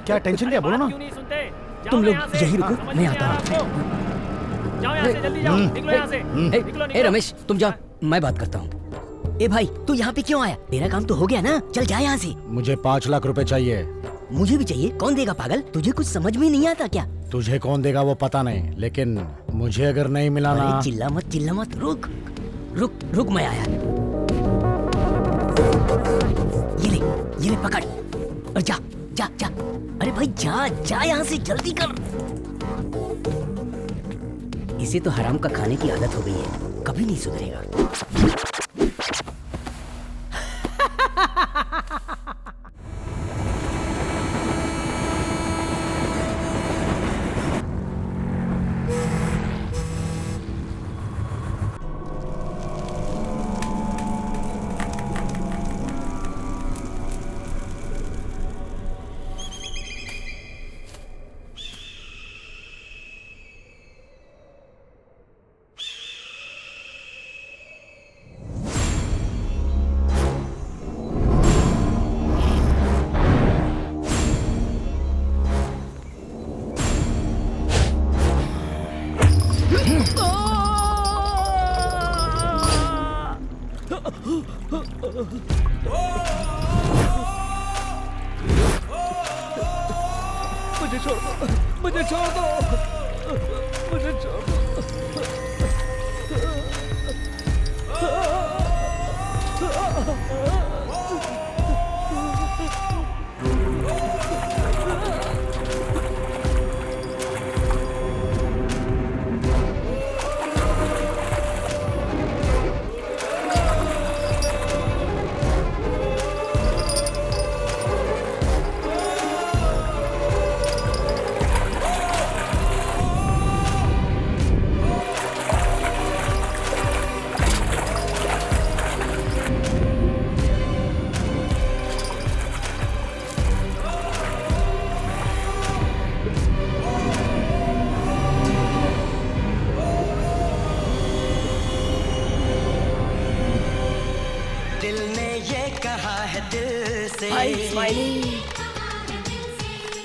क्या टेंशन क्या, बोलो ना। क्यों नहीं सुनते? तुम लोग यही रुको, मैं आता हूँ। जाओ यहाँ से, जल्दी जाओ, निकलो यहाँ से। ए रमेश, तुम जाओ, मैं बात करता हूँ। ए भाई, तू यहाँ पे क्यों आया? तेरा काम तो हो गया ना, चल जा यहाँ से। मुझे 5 लाख रुपए चाहिए। मुझे भी चाहिए। कौन देगा पागल? तुझे कुछ समझ में नहीं आता क्या? तुझे कौन देगा वो पता नहीं, लेकिन मुझे अगर नहीं मिला ना। अरे चिल्ला मत, रुक रुक रुक, मैं आया। ये ले पकड़ और जा जा जा। अरे भाई जा जा यहाँ से, जल्दी कर। इसे तो हराम का खाने की आदत हो गई है, कभी नहीं सुधरेगा। मुझे छोड़ दो, मुझे छोड़ दो, मुझे छोड़ दो।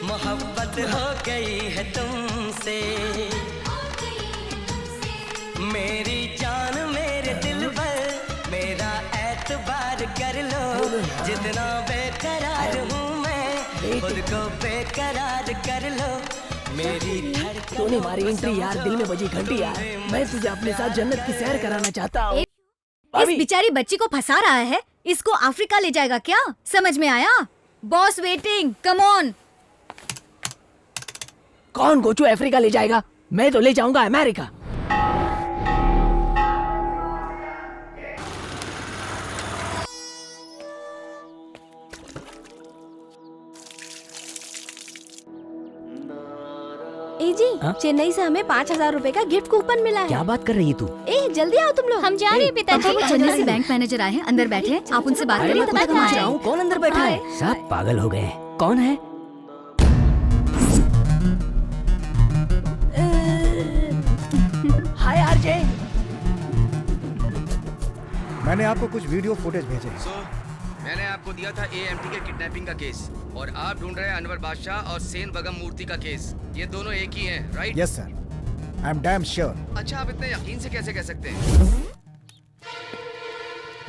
मोहब्बत हो गई है तुमसे, मेरी जान मेरे दिल पर मेरा एतबार कर लो। जितना बेकरार हूँ मैं, खुद को बेकरार कर लो। मेरी धड़कन तूने हमारी एंट्री यार, दिल में बजी घंटी यार। मैं तुझे अपने साथ जन्नत की सैर कराना चाहता हूँ। इस बेचारी बच्ची को फंसा रहा है, इसको अफ्रीका ले जाएगा क्या? समझ में आया? Boss waiting, come on. कौन गोचू अफ्रीका ले जाएगा? मैं तो ले जाऊंगा अमेरिका। ए जी, चेन्नई से हमें 5,000 रुपए का गिफ्ट कूपन मिला है। क्या बात कर रही है तू? ए जल्दी आओ तुम लोग। हम जा रहे हैं पिताजी। चेन्नई से बैंक मैनेजर आए हैं, अंदर बैठे हैं, आप उनसे बात करिए। तब तक हम आ जाएं। कौन अंदर बैठा है? सब पागल हो गए। कौन है? हाय आरजे। मैंने आपको कुछ वीडियो फुटेज भेजे हैं। मैंने आपको दिया था AMT के किडनैपिंग का केस, और आप ढूंढ रहे हैं अनवर बादशाह और सेन बगम मूर्ति का केस। ये दोनों एक ही हैं, right? Yes sir, I am damn sure. अच्छा, आप इतने यकीन से कैसे कह सकते हैं?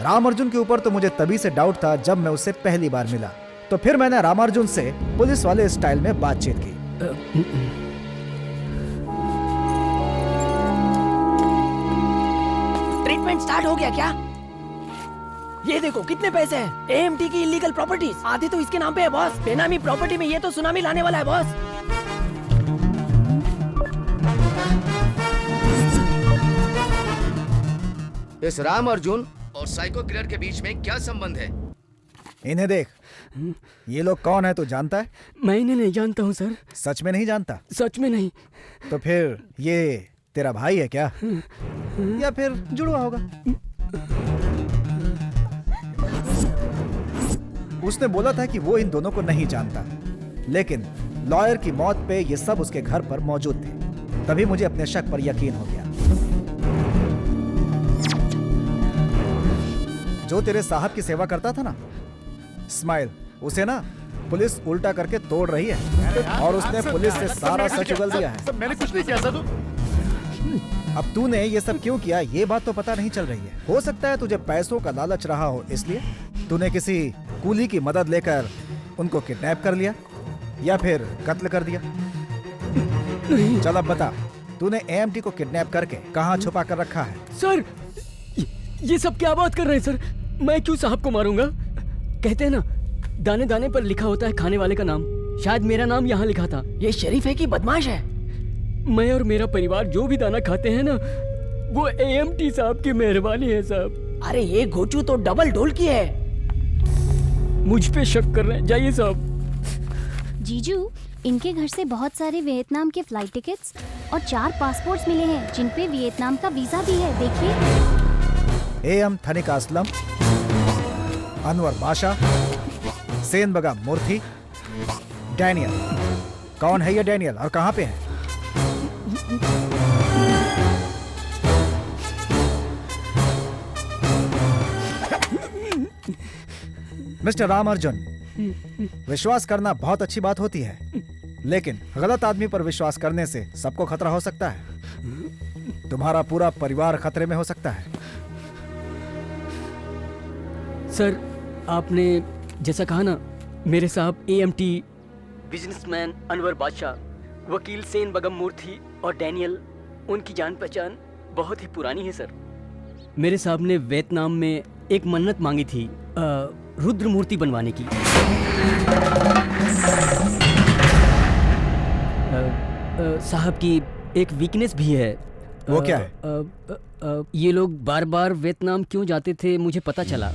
रामार्जुन के ऊपर तो मुझे तभी से डाउट था जब मैं उससे पहली बार मिला, तो फिर मैंने रामार्जुन से पुलिस वाले स्टाइल में बातचीत की। ट्रीटमेंट स्टार्ट हो गया क्या? ये देखो कितने पैसे हैं। AMT की इलीगल प्रॉपर्टीज आधी तो इसके नाम पे है बॉस। बेनामी प्रॉपर्टी में ये तो सुनामी लाने वाला है बॉस। इस रामार्जुन और साइको किलर के बीच में क्या संबंध है? इन्हें देख, ये लोग कौन है तो जानता है? मैं इन्हें नहीं जानता हूँ सर। सच में नहीं जानता? सच में नहीं। तो फिर ये तेरा भाई है क्या, या फिर जुड़वा होगा? उसने बोला था कि वो इन दोनों को नहीं जानता, लेकिन लॉयर की मौत पे ये सब उसके घर पर मौजूद थे। तभी मुझे अपने शक पर यकीन हो गया। जो तेरे साहब की सेवा करता था ना, स्माइल, उसे ना पुलिस उल्टा करके तोड़ रही है, और उसने पुलिस से सारा सच उगल दिया है। मैंने कुछ नहीं किया सर। अब तूने ये सब क्यों किया, ये बात तो पता नहीं चल रही है। हो सकता है तुझे पैसों का लालच रहा हो, इसलिए तूने किसी कूली की मदद लेकर उनको किडनैप कर लिया। या फिर कत्ल कर दिया? चल अब बता, तूने एएमटी को किडनैप करके कहाँ छुपा कर रखा है? सर, ये सब क्या बात कर रहे हैं सर? मैं क्यों साहब को मारूंगा? कहते हैं ना, दाने दाने पर लिखा होता है खाने वाले का नाम। शायद मेरा नाम यहाँ लिखा था। ये शरीफ है कि बदमाश है? मैं और मेरा परिवार जो भी दाना खाते हैं ना, वो एएमटी साहब की मेहरबानी है साहब। अरे ये घोचू तो डबल ढोल की है। मुझ पे शक कर रहे हैं। जाइए साहब। जीजू, इनके घर से बहुत सारे वियतनाम के फ्लाइट टिकट्स और 4 पासपोर्ट्स मिले हैं जिन पे वियतनाम का वीजा भी है। देखिए। एएम थनिका असलम, अनवर बादशाह, सेन बगा मूर्ति, डैनियल। कौन है ये डैनियल और कहाँ पे है? मिस्टर राम अर्जुन, विश्वास करना बहुत अच्छी बात होती है, लेकिन गलत आदमी पर विश्वास करने से सबको खतरा हो सकता है। तुम्हारा पूरा परिवार खतरे में हो सकता है। सर, आपने जैसा कहा ना, मेरे साहब एएमटी, बिजनेसमैन अनवर बादशाह, वकील सेन बगम मूर्ति और डैनियल, उनकी जान पहचान बहुत ही पुरानी है सर। मेरे साहब ने वियतनाम में एक मन्नत मांगी थी, रुद्र मूर्ति बनवाने की। साहब की एक वीकनेस भी है। वो क्या है? ये लोग बार बार वियतनाम क्यों जाते थे मुझे पता चला।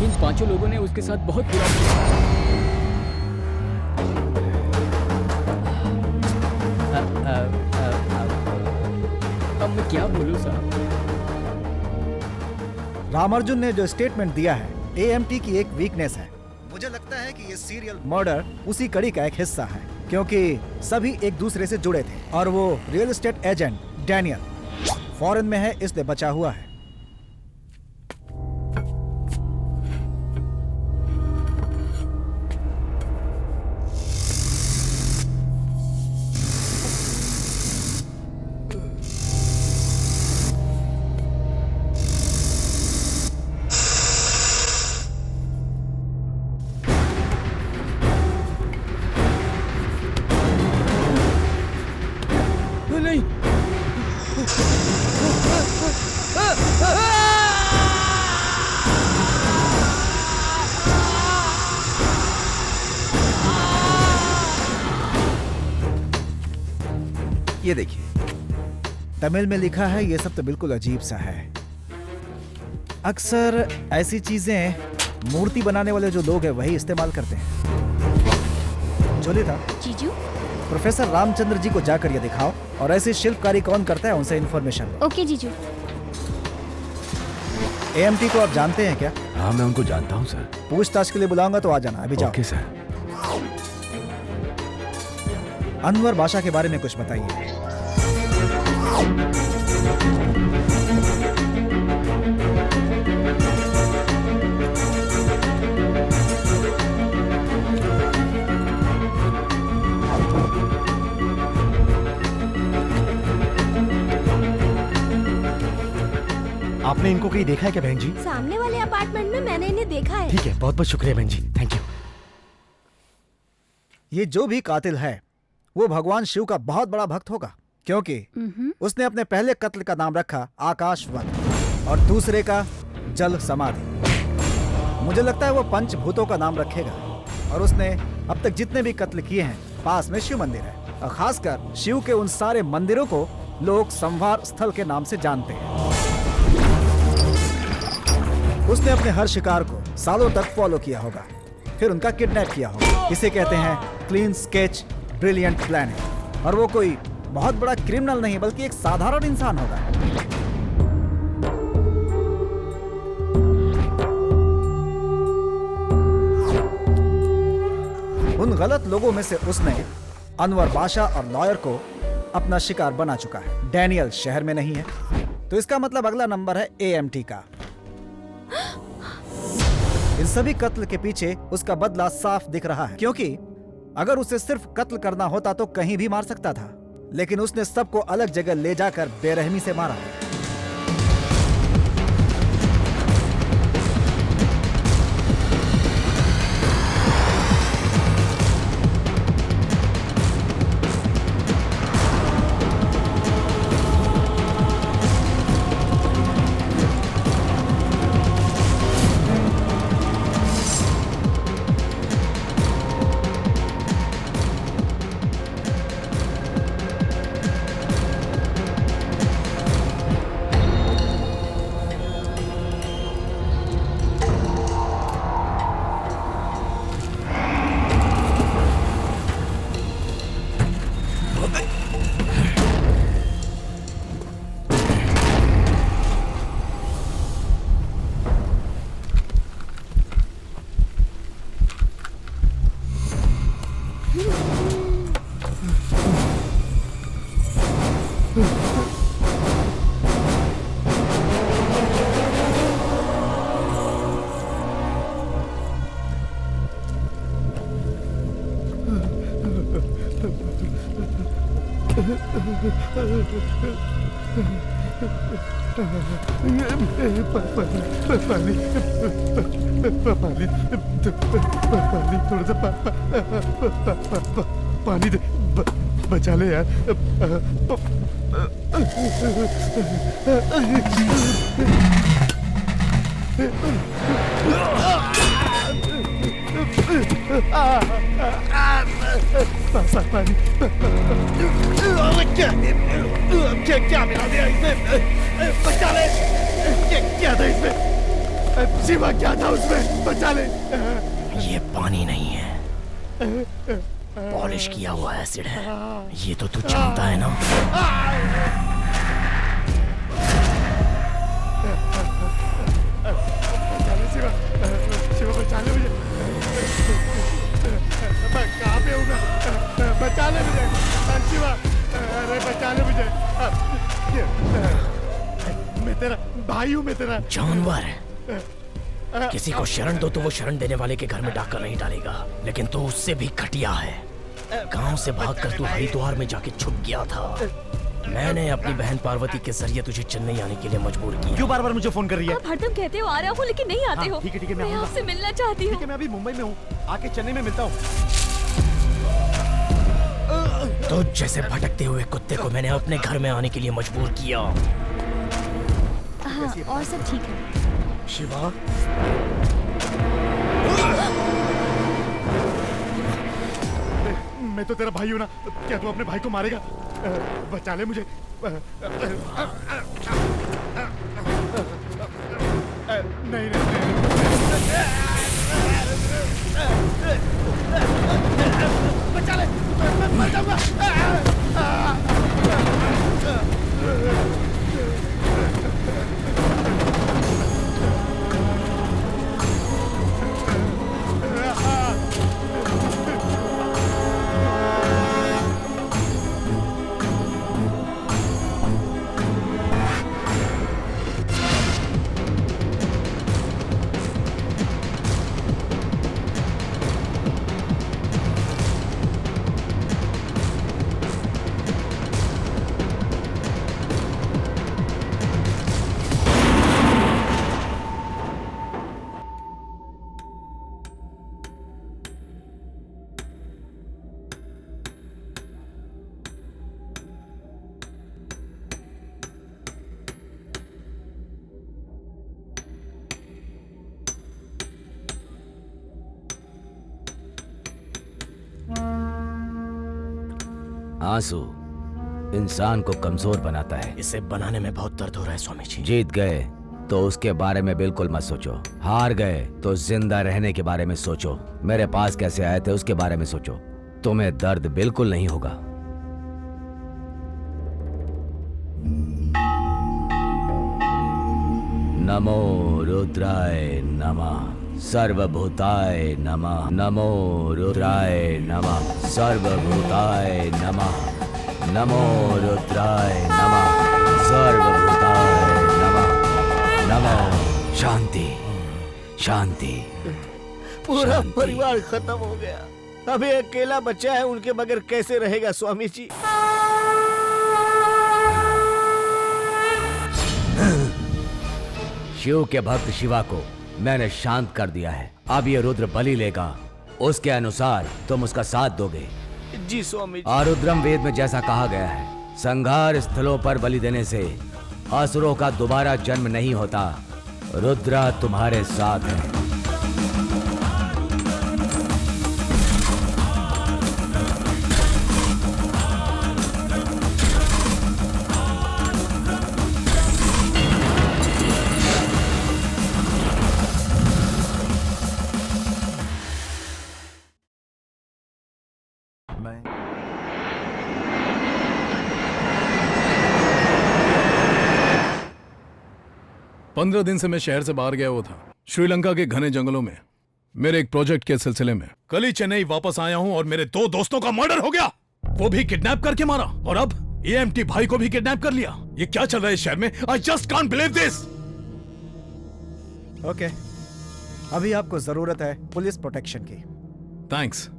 इन 5 लोगों ने उसके साथ बहुत बुरा किया। अब मैं क्या बोलूं साहब? रामार्जुन ने जो स्टेटमेंट दिया है, एएमटी की एक वीकनेस है। मुझे लगता है कि ये सीरियल मर्डर उसी कड़ी का एक हिस्सा है, क्योंकि सभी एक दूसरे से जुड़े थे और वो real estate agent Daniel foreign में है, इसलिए बचा हुआ है। ये देखिए, तमिल में लिखा है। ये सब तो बिल्कुल अजीब सा है। अक्सर ऐसी चीजें मूर्ति बनाने वाले जो लोग हैं वही इस्तेमाल करते हैं। जोलिता, जीजू, प्रोफेसर रामचंद्र जी को जाकर ये दिखाओ और ऐसी शिल्पकारी कौन करता है उनसे इन्फॉर्मेशन लो। ओके जीजू। एएमटी को आप जानते हैं क्या? हाँ, मैं उनको जानता हूँ सर। पूछताछ के लिए बुलाऊंगा तो आ जाना। अभी जाओ। Okay sir. अनवर बादशाह के बारे में कुछ बताइए। आपने इनको कहीं देखा है क्या बहन जी? सामने वाले अपार्टमेंट में मैंने इन्हें देखा है। ठीक है, बहुत बहुत शुक्रिया बहन जी, थैंक यू। ये जो भी कातिल है वो भगवान शिव का बहुत बड़ा भक्त होगा, क्योंकि उसने अपने पहले कत्ल का नाम रखा आकाशवन और दूसरे का जल समाधि। मुझे लगता है वो पंचभूतों का नाम रखेगा। और उसने अब तक जितने भी कत्ल किए हैं, पास में शिव मंदिर है और खासकर शिव के उन सारे मंदिरों को लोग संवार स्थल के नाम से जानते हैं। उसने अपने हर शिकार को सालों तक फॉलो किया होगा, फिर उनका किडनैप किया होगा। इसे कहते हैं क्लीन स्केच ब्रिलियंट प्लानिंग। और वो कोई बहुत बड़ा क्रिमिनल नहीं बल्कि एक साधारण इंसान होगा। उन गलत लोगों में से उसने अनवर बादशाह और लॉयर को अपना शिकार बना चुका है। डैनियल शहर में नहीं है, तो इसका मतलब अगला नंबर है एएमटी का। इन सभी कत्ल के पीछे उसका बदला साफ दिख रहा है, क्योंकि अगर उसे सिर्फ कत्ल करना होता तो कहीं भी मार सकता था, लेकिन उसने सबको अलग जगह ले जाकर बेरहमी से मारा। पानी थोड़ा सा पानी दे, बचा ले यार। पानी क्या मिला दिया इसमें? बचा ले। क्या था इसमें? शिवा क्या था उसमें? बचा ले। ये पानी नहीं है, पॉलिश किया हुआ एसिड है। ये तो तू जानता है ना। शिवा बचा ले मुझे। कहाँ पे हूँ मैं? बचा ले मुझे शिवा। अरे बचा ले मुझे। मैं तेरा भाई हूँ, मैं तेरा जानवर। किसी को शरण दो तो वो शरण देने वाले के घर में डाकर नहीं डालेगा, लेकिन तू उससे भी घटिया है। गांव से भागकर तू हरिद्वार में जाके छुप गया था। मैंने अपनी बहन पार्वती के जरिए तुझे चेन्नई आने के लिए मजबूर किया। क्यों बार बार मुझे फोन कर रही है? आप हरदम कहते हो आ रहा हूँ, लेकिन नहीं आते हो। ठीक है मैं आपसे मिलना चाहती हूँ। ठीक है, मैं अभी मुंबई में हूँ, आके चेन्नई में मिलता हूँ। तो जैसे भटकते हुए कुत्ते को मैंने अपने घर में आने के लिए मजबूर किया। हाँ, और सब ठीक है। शिवा, मैं तो तेरा भाई हूँ ना, क्या तू अपने भाई को मारेगा? बचा ले मुझे। नहीं नहीं बचा ले, मैं मर जाऊंगा। आंसू इंसान को कमजोर बनाता है। इसे बनाने में बहुत दर्द हो रहा है स्वामी जी। जीत गए तो उसके बारे में बिल्कुल मत सोचो, हार गए तो जिंदा रहने के बारे में सोचो, मेरे पास कैसे आए थे उसके बारे में सोचो। तुम्हें दर्द बिल्कुल नहीं होगा। नमो रुद्राय नमः सर्वभूताय नमः। नमो रुद्राय नमः सर्वभूताय नमः। नमो रुद्राय नमः सर्वभूताय नमः। नमो शांति शांति। पूरा परिवार खत्म हो गया, अभी अकेला बच्चा है, उनके बगैर कैसे रहेगा स्वामी जी? शिव के भक्त शिवा को मैंने शांत कर दिया है। अब ये रुद्र बलि लेगा, उसके अनुसार तुम उसका साथ दोगे। जी स्वामी जी। आरुद्रम वेद में जैसा कहा गया है, संघार स्थलों पर बलि देने से असुरों का दोबारा जन्म नहीं होता। रुद्रा तुम्हारे साथ है। पंद्रह दिन से मैं शहर से बाहर गया हुआ था, श्रीलंका के घने जंगलों में, मेरे एक प्रोजेक्ट के सिलसिले में। कल ही चेन्नई वापस आया हूं और मेरे 2 दोस्तों का मर्डर हो गया, वो भी किडनैप करके मारा, और अब एएमटी भाई को भी किडनैप कर लिया। ये क्या चल रहा है इस शहर में? I just can't believe this. Okay, अभी आपको जरूरत है पुलिस प्रोटेक्शन की। थैंक्स,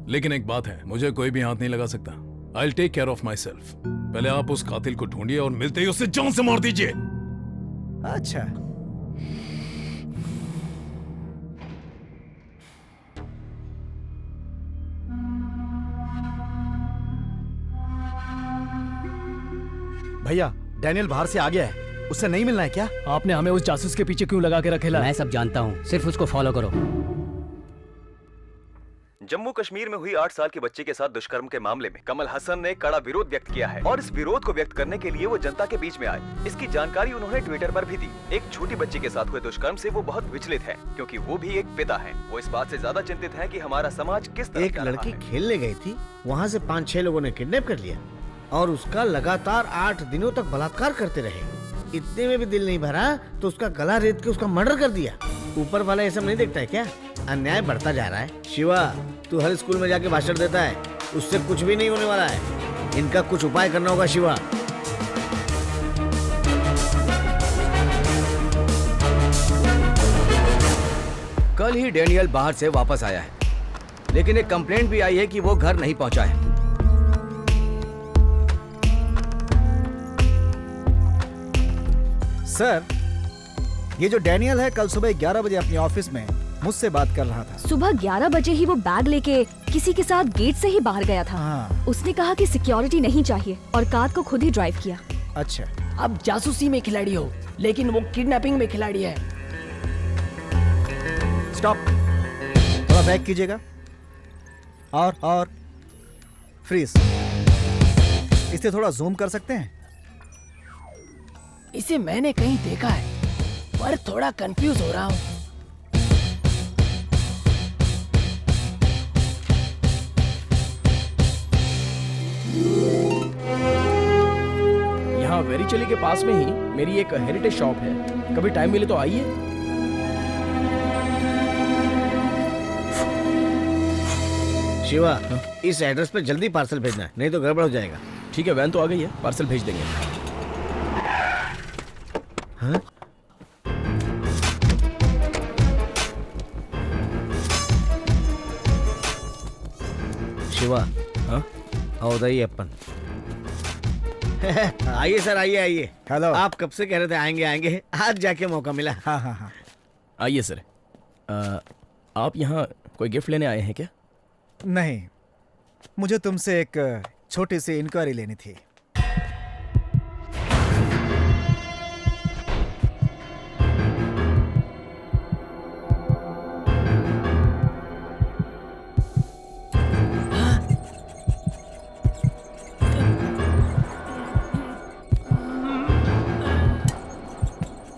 लेकिन एक बात है, मुझे कोई भी हाथ नहीं लगा सकता। I'll take care of myself. पहले आप उस कातिल को ढूंढिए और मिलते ही उसे जान से मार दीजिए। अच्छा, भैया डैनियल बाहर से आ गया है, उससे नहीं मिलना है क्या? आपने हमें उस जासूस के पीछे क्यों लगा के रखेला? मैं सब जानता हूँ, सिर्फ उसको फॉलो करो। जम्मू कश्मीर में हुई 8 साल के बच्चे के साथ दुष्कर्म के मामले में कमल हसन ने कड़ा विरोध व्यक्त किया है और इस विरोध को व्यक्त करने के लिए वो जनता के बीच में आए। इसकी जानकारी उन्होंने ट्विटर पर भी दी। एक छोटी बच्ची के साथ हुए दुष्कर्म से वो बहुत विचलित है, क्योंकि वो भी एक पिता है। वो इस बात से ज्यादा चिंतित है कि हमारा समाज किस तरह एक लड़की खेलने गई थी, वहाँ से 5-6 लोगों ने किडनैप कर लिया और उसका लगातार 8 दिनों तक बलात्कार करते रहे। इतने में भी दिल नहीं भरा तो उसका गला रेत के उसका मर्डर कर दिया। ऊपर वाला ये सब नहीं देखता है क्या? अन्याय बढ़ता जा रहा है। शिवा, तू हर स्कूल में जाके भाषण देता है, उससे कुछ भी नहीं होने वाला है। इनका कुछ उपाय करना होगा शिवा। कल ही डैनियल बाहर से वापस आया है, लेकिन एक कंप्लेंट भी आई है कि वो घर नहीं पहुंचा है। सर, ये जो डैनियल है कल सुबह 11 बजे अपने ऑफिस में मुझसे बात कर रहा था। सुबह 11 बजे ही वो बैग लेके किसी के साथ गेट से ही बाहर गया था। हाँ। उसने कहा कि सिक्योरिटी नहीं चाहिए और कार को खुद ही ड्राइव किया। अच्छा, अब जासूसी में खिलाड़ी हो, लेकिन वो किडनैपिंग में खिलाड़ी है। स्टॉप, थोड़ा बैक कीजिएगा और फ्रीज। इसे थोड़ा जूम कर सकते हैं? इसे मैंने कहीं देखा है, पर थोड़ा कंफ्यूज हो रहा हूँ। यहाँ वेरीचेली के पास में ही मेरी एक हेरिटेज शॉप है, कभी टाइम मिले तो आइए। शिवा, इस एड्रेस पे जल्दी पार्सल भेजना है, नहीं तो गड़बड़ हो जाएगा। ठीक है, वैन तो आ गई है, पार्सल भेज देंगे। हाँ? शिवा, हाँ? आओ दाई अपन। आइए सर, आइए। हेलो। आप कब से कह रहे थे आएंगे आएंगे, आज जाके मौका मिला। हाँ। आइए सर। आप यहाँ कोई गिफ्ट लेने आए हैं क्या? नहीं, मुझे तुमसे एक छोटी सी इंक्वायरी लेनी थी।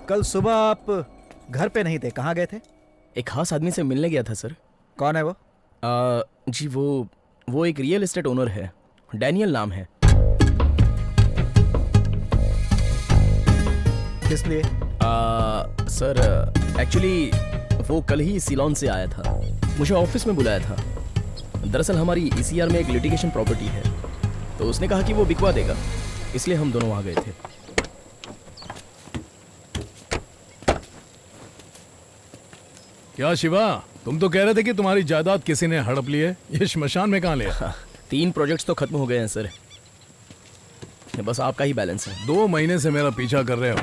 कल सुबह आप घर पे नहीं थे, कहाँ गए थे? एक खास आदमी से मिलने गया था सर। कौन है वो? जी वो एक रियल एस्टेट ओनर है, डैनियल नाम है। किस लिए? सर एक्चुअली वो कल ही सिलोन से आया था, मुझे ऑफिस में बुलाया था। दरअसल हमारी ECR में एक लिटिगेशन प्रॉपर्टी है, तो उसने कहा कि वो बिकवा देगा, इसलिए हम दोनों वहाँ गए थे। क्या शिवा, तुम तो कह रहे थे कि तुम्हारी जायदाद किसी ने हड़प ली है, ये श्मशान में कहाँ लिया? 3 प्रोजेक्ट्स तो खत्म हो गए हैं सर, बस आपका ही बैलेंस है। 2 महीने से मेरा पीछा कर रहे हो,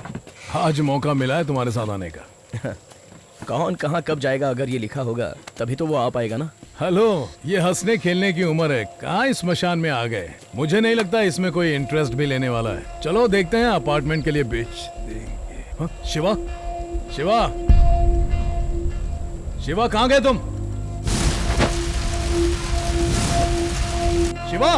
आज मौका मिला है तुम्हारे साथ आने का। कौन कहाँ कब जाएगा, अगर ये लिखा होगा तभी तो वो आ पाएगा ना। हेलो, ये हंसने खेलने की उम्र है, कहाँ इस स्मशान में आ गए? मुझे नहीं लगता इसमें कोई इंटरेस्ट भी लेने वाला है। चलो देखते हैं, अपार्टमेंट के लिए बेच देंगे। हाँ, शिवा, कहाँ गए तुम? शिवा!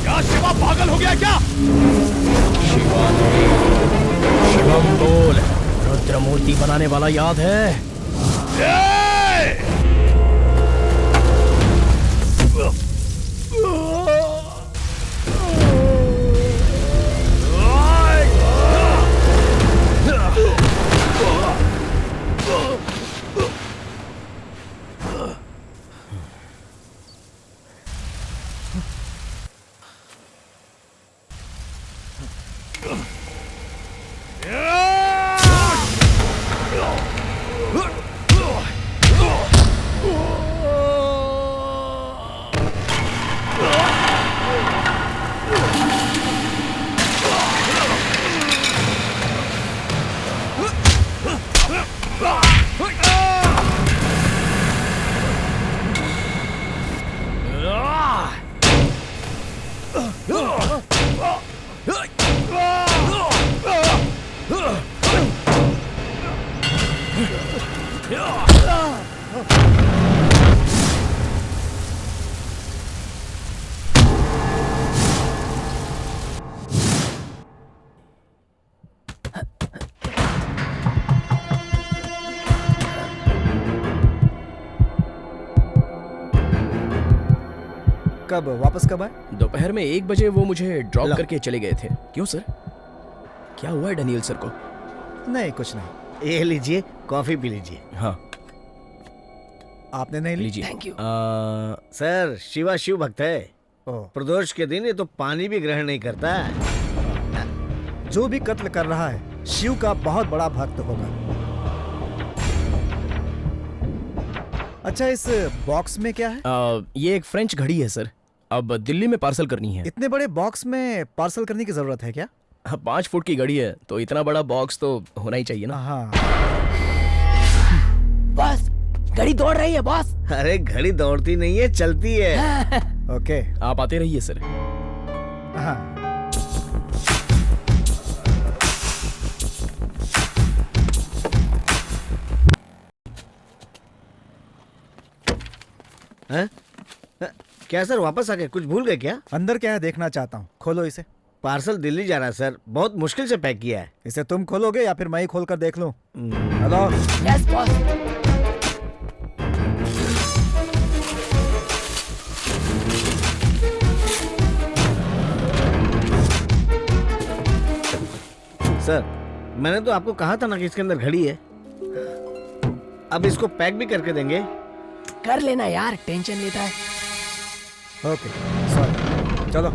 क्या शिवा पागल हो गया क्या? शिवम बोल, रुद्र मूर्ति बनाने वाला याद है? कब वापस कब आए? दोपहर में 1 बजे वो मुझे ड्रॉप करके चले गए थे। क्यों सर, क्या हुआ है डैनियल सर को? नहीं कुछ नहीं। ये लीजिए, कॉफी पी लीजिए। हाँ आपने नहीं ली? लीजिए। Thank you. Sir Shiva Shiv भक्त है। प्रदोष के दिन ये तो पानी भी ग्रहण नहीं करता। जो भी कत्ल कर रहा है शिव का बहुत बड़ा भक्त होगा। अच्छा इस बॉक्स में क्या है? ये एक फ्रेंच घड़ी है सर, अब दिल्ली में पार्सल करनी है। इतने बड़े बॉक्स में पार्सल करने की जरूरत है क्या? 5 फुट की घड़ी है तो इतना बड़ा बॉक्स तो होना ही चाहिए ना। हाँ। बॉस घड़ी दौड़ रही है बॉस। अरे घड़ी दौड़ती नहीं है, चलती है। ओके आप आते रहिए सर। हाँ। क्या सर वापस आ गए? कुछ भूल गए क्या? अंदर क्या है देखना चाहता हूँ, खोलो इसे। पार्सल दिल्ली जा रहा है सर, बहुत मुश्किल से पैक किया है। इसे तुम खोलोगे या फिर मैं ही खोल कर देख लूं? हेलो। Yes boss. सर मैंने तो आपको कहा था ना कि इसके अंदर घड़ी है। अब इसको पैक भी करके देंगे। कर लेना यार, टेंशन लेता है। ओके सॉरी, चलो।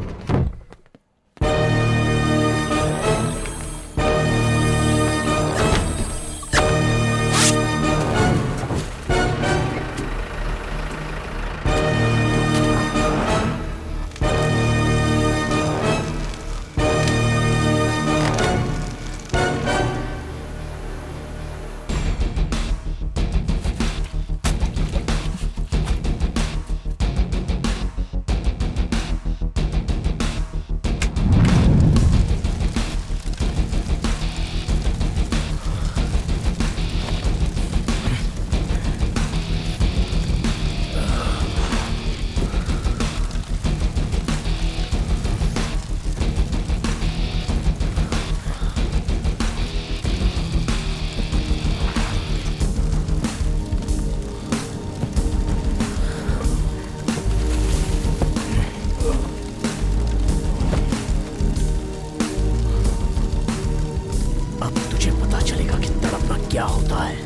क्या होता है।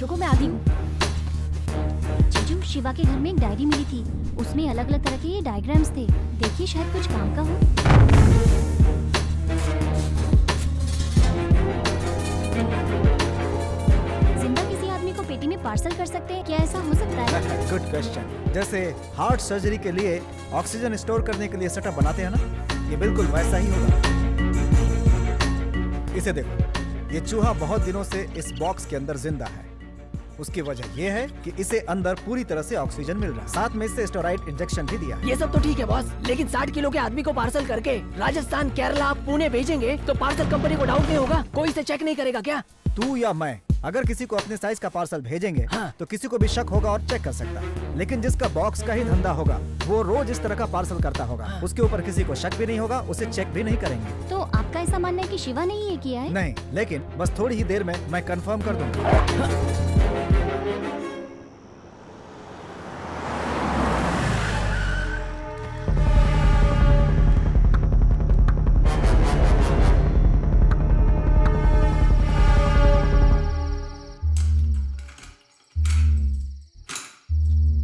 रुको मैं आती हूँ। जीजू, शिवा के घर में एक डायरी मिली थी, उसमें अलग अलग तरह के ये डायग्राम्स थे। देखिए शायद कुछ काम का हो। जिंदा किसी आदमी को पेटी में पार्सल कर सकते हैं, क्या ऐसा हो सकता है? Good question. जैसे हार्ट सर्जरी के लिए ऑक्सीजन स्टोर करने के लिए सेटअप बनाते हैं ना, ये बिल्कुल वैसा ही होगा। इसे देखो, ये चूहा बहुत दिनों से इस बॉक्स के अंदर जिंदा है। उसकी वजह यह है कि इसे अंदर पूरी तरह से ऑक्सीजन मिल रहा है, साथ में इससे स्टेरॉइड इंजेक्शन भी दिया है। ये सब तो ठीक है बॉस, लेकिन 60 किलो के आदमी को पार्सल करके राजस्थान, केरला, पुणे भेजेंगे तो पार्सल कंपनी को डाउट नहीं होगा? कोई इसे चेक नहीं करेगा क्या? तू या मैं, अगर किसी को अपने साइज का पार्सल भेजेंगे तो किसी को भी शक होगा और चेक कर सकता है। लेकिन जिसका बॉक्स का ही धंधा होगा वो रोज इस तरह का पार्सल करता होगा, उसके ऊपर किसी को शक भी नहीं होगा, उसे चेक भी नहीं करेंगे। तो आपका ऐसा मानना है कि शिवा ने ही ये किया है? नहीं, लेकिन बस थोड़ी ही देर में मैं कंफर्म कर दूंगा।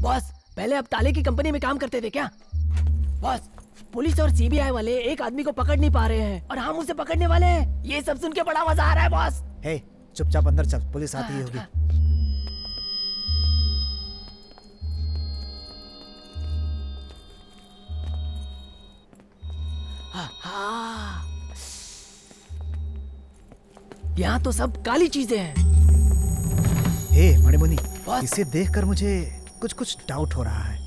बॉस, पहले आप ताले की कंपनी में काम करते थे क्या? बॉस, पुलिस और सीबीआई वाले एक आदमी को पकड़ नहीं पा रहे हैं और हम उसे पकड़ने वाले हैं। ये सब सुन के बड़ा मजा आ रहा है बॉस। हे, चुपचाप अंदर चल, पुलिस आती ही होगी। यहाँ तो सब काली चीजें हैं। हे मणिमुनि, इसे देखकर मुझे कुछ डाउट हो रहा है।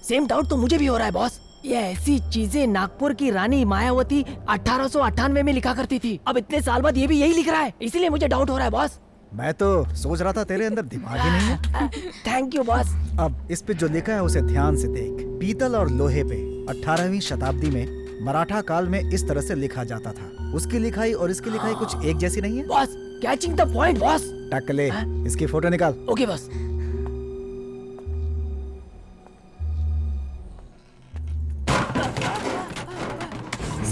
सेम डाउट तो मुझे भी हो रहा है बॉस। ये ऐसी चीजें नागपुर की रानी मायावती 1898 में लिखा करती थी। अब इतने साल बाद ये भी यही लिख रहा है, इसीलिए मुझे डाउट हो रहा है बॉस। मैं तो सोच रहा था तेरे अंदर दिमाग ही नहीं है। Thank you boss. अब इस पे जो लिखा है उसे ध्यान से देख। पीतल और लोहे पे 18वीं शताब्दी में मराठा काल में इस तरह से लिखा जाता था। उसकी लिखाई और इसकी लिखाई कुछ एक जैसी नहीं है? Boss, catching the point boss. टकले, इसकी फोटो निकाल। Okay boss.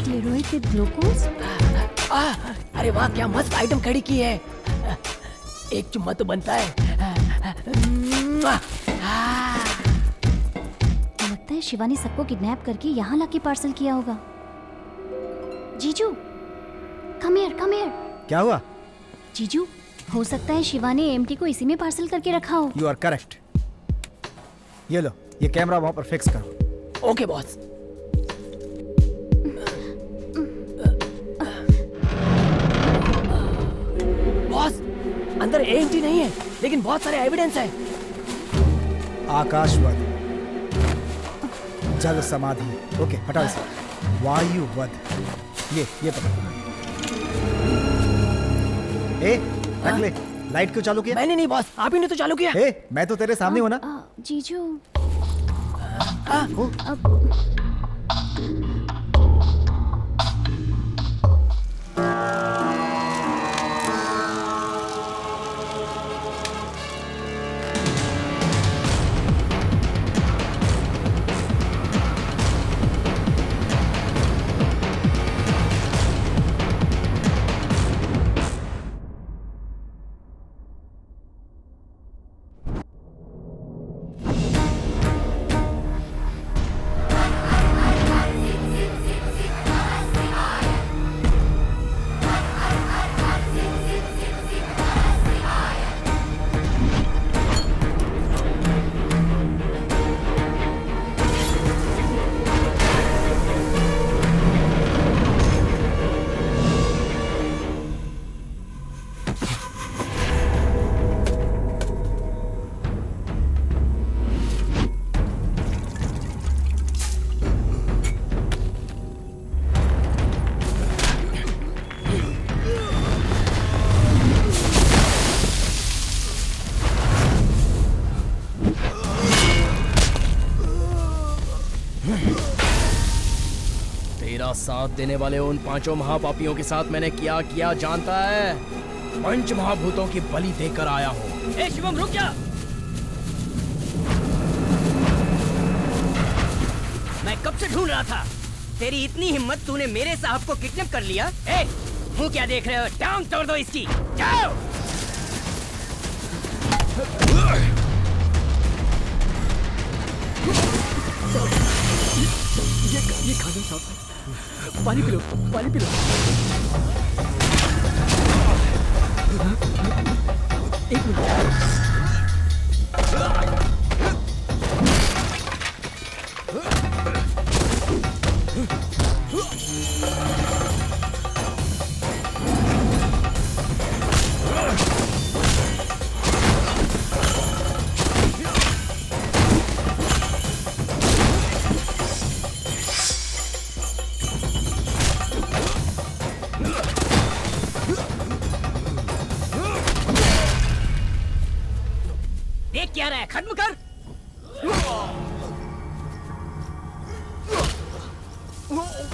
Steroid with glucose. अरे वाह, क्या मस्त आइटम खड़ी की है। एक चुम्मा तो बनता है। लगता है शिवा ने सबको किडनैप करके यहाँ लाके पार्सल किया होगा। जीजू, कम हियर। क्या हुआ? जीजू, हो सकता है शिवा ने एएमटी को इसी में पार्सल करके रखा हो। You are correct. ये लो, ये कैमरा वहाँ पर फिक्स करो। Okay boss. बॉस, अंदर एएमटी नहीं है, लेकिन बहुत सारे एविडेंस है। आकाशवध, जल समाधि, ओके हटाओ इसे। वायुवध, ये पकड़। टकले, लाइट क्यों चालू किया? मैंने नहीं बॉस, आप ही ने तो चालू किया। मैं तो तेरे सामने हूँ ना। जीजू, तेरा साथ देने वाले उन पांचों महापापियों के साथ मैंने क्या किया जानता है? पंच महाभूतों की बलि देकर आया हूँ। ए शिवम, रुक जा। मैं कब से ढूंढ रहा था। तेरी इतनी हिम्मत, तूने मेरे साहब को किडनैप कर लिया। ए, मुंह क्या देख रहे हो? टांग तोड़ दो इसकी। जाओ। ये खाना साफ है। पानी पी लो, पानी पी लो। एक मिनट। देख क्या रहा है, खत्म कर।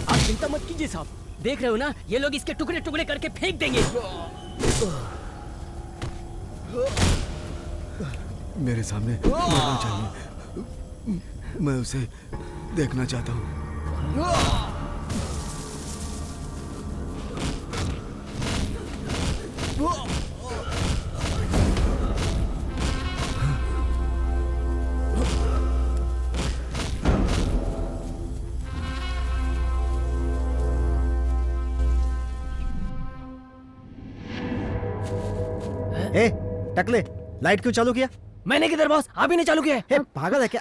आप चिंता मत कीजिए साहब, देख रहे हो ना, ये लोग इसके टुकड़े टुकड़े करके फेंक देंगे। मेरे सामने मरना चाहिए, मैं उसे देखना चाहता हूँ। ए, टकले, लाइट क्यों चालू किया? मैंने किधर बॉस, आप ही ने चालू किया है। ए, पागल है क्या?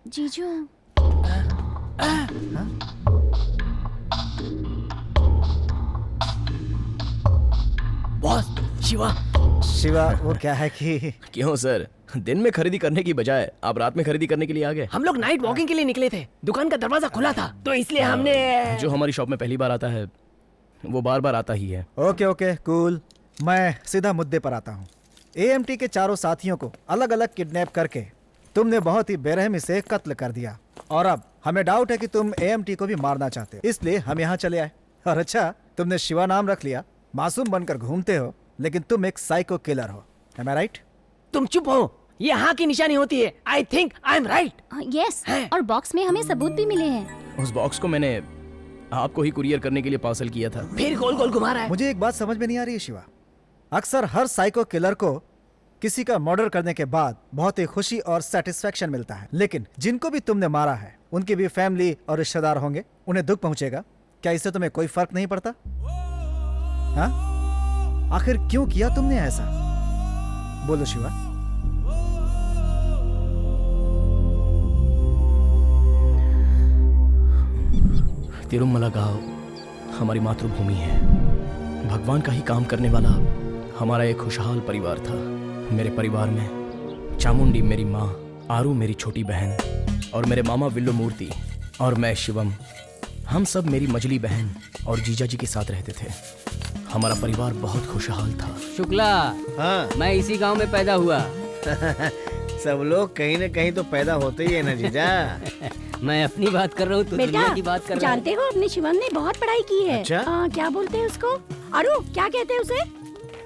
जीजू बॉस, शिवा। शिवा, वो क्या है कि क्यों सर, दिन में खरीदी करने की बजाय आप रात में खरीदी करने के लिए आ गए? हम लोग नाइट वॉकिंग के लिए निकले थे, दुकान का दरवाजा खुला था, तो इसलिए हमने। जो हमारी शॉप में पहली बार आता है वो बार बार आता ही है। ओके ओके कूल, मैं सीधा मुद्दे पर आता हूँ। एएमटी के चारों साथियों को अलग अलग किडनैप करके तुमने बहुत ही बेरहमी से कत्ल कर दिया, और अब हमें डाउट है कि तुम एएमटी को भी मारना चाहते हो, इसलिए हम यहाँ चले आए। और अच्छा, तुमने शिवा नाम रख लिया, मासूम बनकर घूमते हो, लेकिन तुम एक साइको किलर हो। Am I right? तुम चुप हो, ये हाँ की निशानी होती है। I think I am right. Yes, और बॉक्स में हमें सबूत भी मिले हैं। उस बॉक्स को मैंने आपको ही कुरियर करने के लिए पार्सल किया था। फिर गोल गोल घुमा रहा है। मुझे एक बात समझ में नहीं आ रही है शिवा, अक्सर हर साइको किलर को किसी का मर्डर करने के बाद बहुत ही खुशी और सेटिस्फेक्शन मिलता है, लेकिन जिनको भी तुमने मारा है उनकी भी फैमिली और रिश्तेदार होंगे, उन्हें दुख पहुंचेगा। क्या इससे तुम्हें कोई फर्क नहीं पड़ता? हाँ, आखिर क्यों किया तुमने ऐसा? बोलो शिवा। तिरुमला गांव हमारी मातृभूमि है, भगवान का ही काम करने वाला हमारा एक खुशहाल परिवार था। मेरे परिवार में चामुंडी मेरी माँ, आरू मेरी छोटी बहन, और मेरे मामा विल्लो मूर्ति, और मैं शिवम, हम सब मेरी मजली बहन और जीजा जी के साथ रहते थे। हमारा परिवार बहुत खुशहाल था। शुक्ला, हाँ, मैं इसी गांव में पैदा हुआ। सब लोग कहीं न कहीं तो पैदा होते ही है ना जीजा। मैं अपनी बात कर रहा हूँ, तू दुनिया की बात कर रहा है। जानते हो, अपने शिवम ने बहुत पढ़ाई की है। अच्छा? क्या बोलते हैं उसको? अरु, क्या कहते हैं उसे?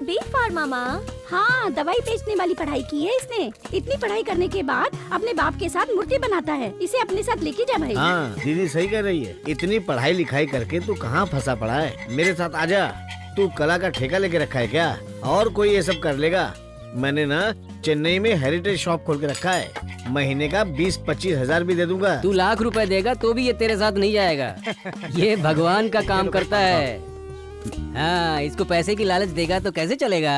बी फार्मा माँ। हाँ, दवाई बेचने वाली पढ़ाई की है इसने। इतनी पढ़ाई करने के बाद अपने बाप के साथ मूर्ति बनाता है। इसे अपने साथ लेके जा भाई। हाँ, दीदी सही कह रही है। इतनी पढ़ाई लिखाई करके तू कहाँ फंसा पड़ा है? मेरे साथ आजा। तू कला का ठेका लेके रखा है क्या? और कोई ये सब कर लेगा? मैंने ना चेन्नई में हेरिटेज शॉप खोल के रखा है, महीने का 20-25 हजार भी दे दूंगा। तू लाख रुपए देगा तो भी ये तेरे साथ नहीं जाएगा। ये भगवान का काम करता है। हाँ, इसको पैसे की लालच देगा तो कैसे चलेगा?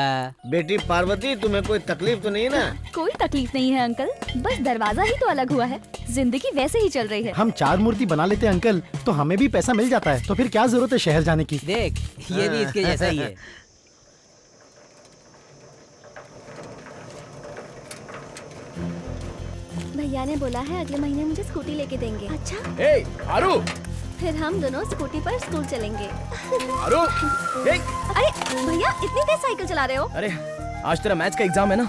बेटी पार्वती, तुम्हें कोई तकलीफ तो नहीं ना? कोई तकलीफ नहीं है अंकल, बस दरवाजा ही तो अलग हुआ है, जिंदगी वैसे ही चल रही है। हम 4 मूर्ति बना लेते हैं अंकल, तो हमें भी पैसा मिल जाता है, तो फिर क्या जरूरत है शहर जाने की? देख, ये भी इसके जैसा ही है। भैया ने बोला है अगले महीने मुझे स्कूटी लेके देंगे। अच्छा? ए, आरू! फिर हम दोनों स्कूटी पर स्कूल चलेंगे। आरू! ए! अरे भैया, इतनी तेज साइकिल चला रहे हो? अरे, आज तेरा मैथ्स का एग्जाम है ना?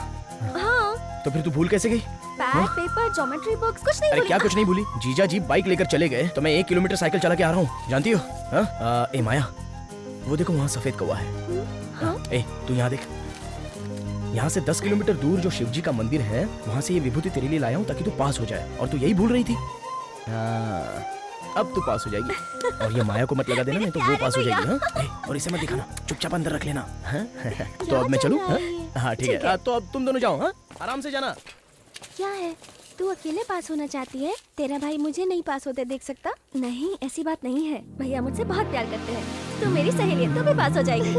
हाँ। तो फिर तू भूल कैसे गई? पैड, पेपर, ज्योमेट्री बॉक्स, कुछ नहीं अरे भूली। क्या कुछ नहीं भूली? जीजा जी बाइक लेकर चले गए तो मैं 1 किलोमीटर साइकिल चला के आ रहा हूँ, जानती हो? हाँ? ए माया, वो देखो वहाँ सफेद कौवा है। हाँ? ए, तू यहाँ देख। यहाँ से 10 किलोमीटर दूर जो शिव जी का मंदिर है, वहाँ से ये विभूति तेरे लिए लाया हूँ ताकि तू पास हो जाए, और तू यही भूल रही थी। हाँ, अब तू पास हो जाएगी। और ये माया को मत लगा देना, नहीं तो वो पास हो जाएगी। हाँ? ए, और इसे मत दिखाना, चुपचाप अंदर रख लेना। हाँ? तो अब मैं चलूँ? हाँ ठीक है। तो अब तुम दोनों जाओ। हाँ, आराम से जाना। क्या है, तू अकेले पास होना चाहती है? तेरा भाई मुझे नहीं पास होते देख सकता? नहीं, ऐसी बात नहीं है। भैया मुझसे बहुत प्यार करते हैं। तू मेरी सहेली है, तू भी पास हो जाएगी।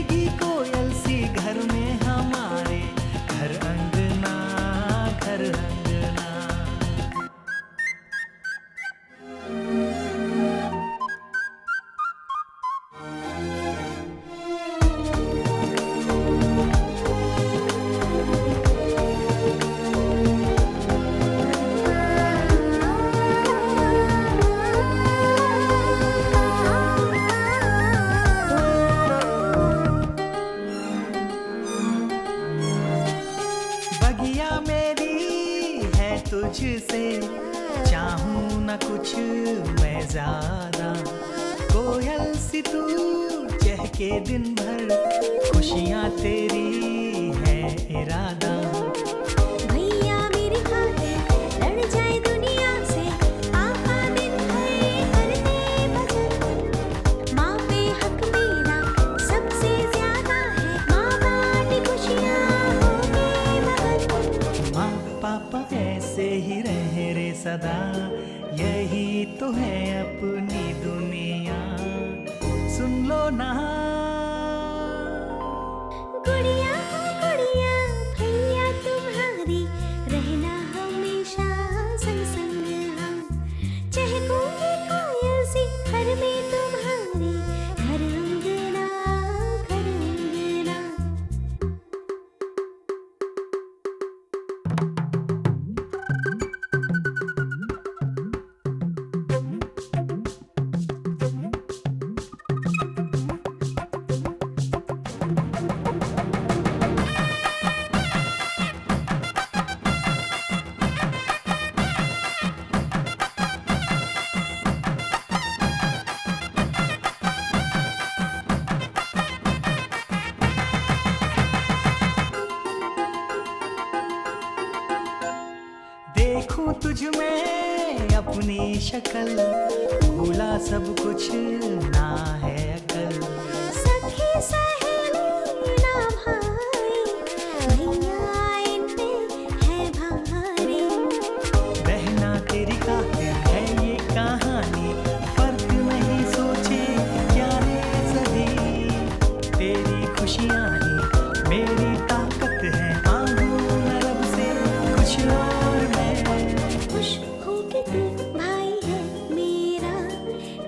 भीगी कोयल सी घर में हमारे, घर अंगना घर अंगना। बगिया मेरी है तुझसे, चाहूं न कुछ मैं ज्यादा, कोयल सी तू चहके दिन भर, खुशियां तेरी है इरादा। भैया मेरी खातिर लड़ जाए दुनिया से, पापा दिन भर करते भजन, माँ पे हक मेरा सबसे ज्यादा है, माँ बाटी खुशियाँ होंगे मगन। माँ पापा ऐसे ही रहे रे सदा, यही तो है अपनी दुनिया, सुन लो ना। गुड़िया गुड़िया भैया तुम्हारी, रहना हमेशा संग संग हम, चहकूंगी कोयल सी घर में तुम्हारे, घर अंगना घर अंगना। देखूं तुझ में अपनी शक्ल, भूला सब कुछ ना है अकल। सखी सहेली ना भाई, भैया इन पे है भारी। बहना तेरी खातिर है ये कहानी, फर्क नहीं सोचे क्या रे सभी, तेरी खुशियाँ ही मेरी ताकत है, मांगू न रब से कुछ और मैं। खुश हो के तू भाई है मेरा,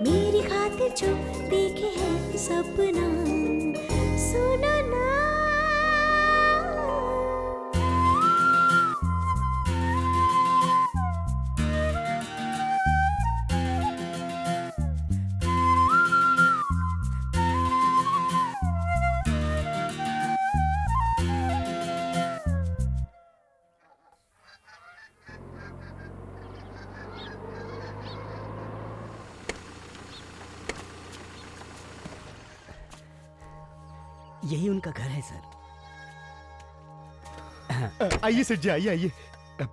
मेरी खातिर जो देखे है सपना, सुनो ना। यही उनका घर है सर। आइए सेठ जी, आइए आइए।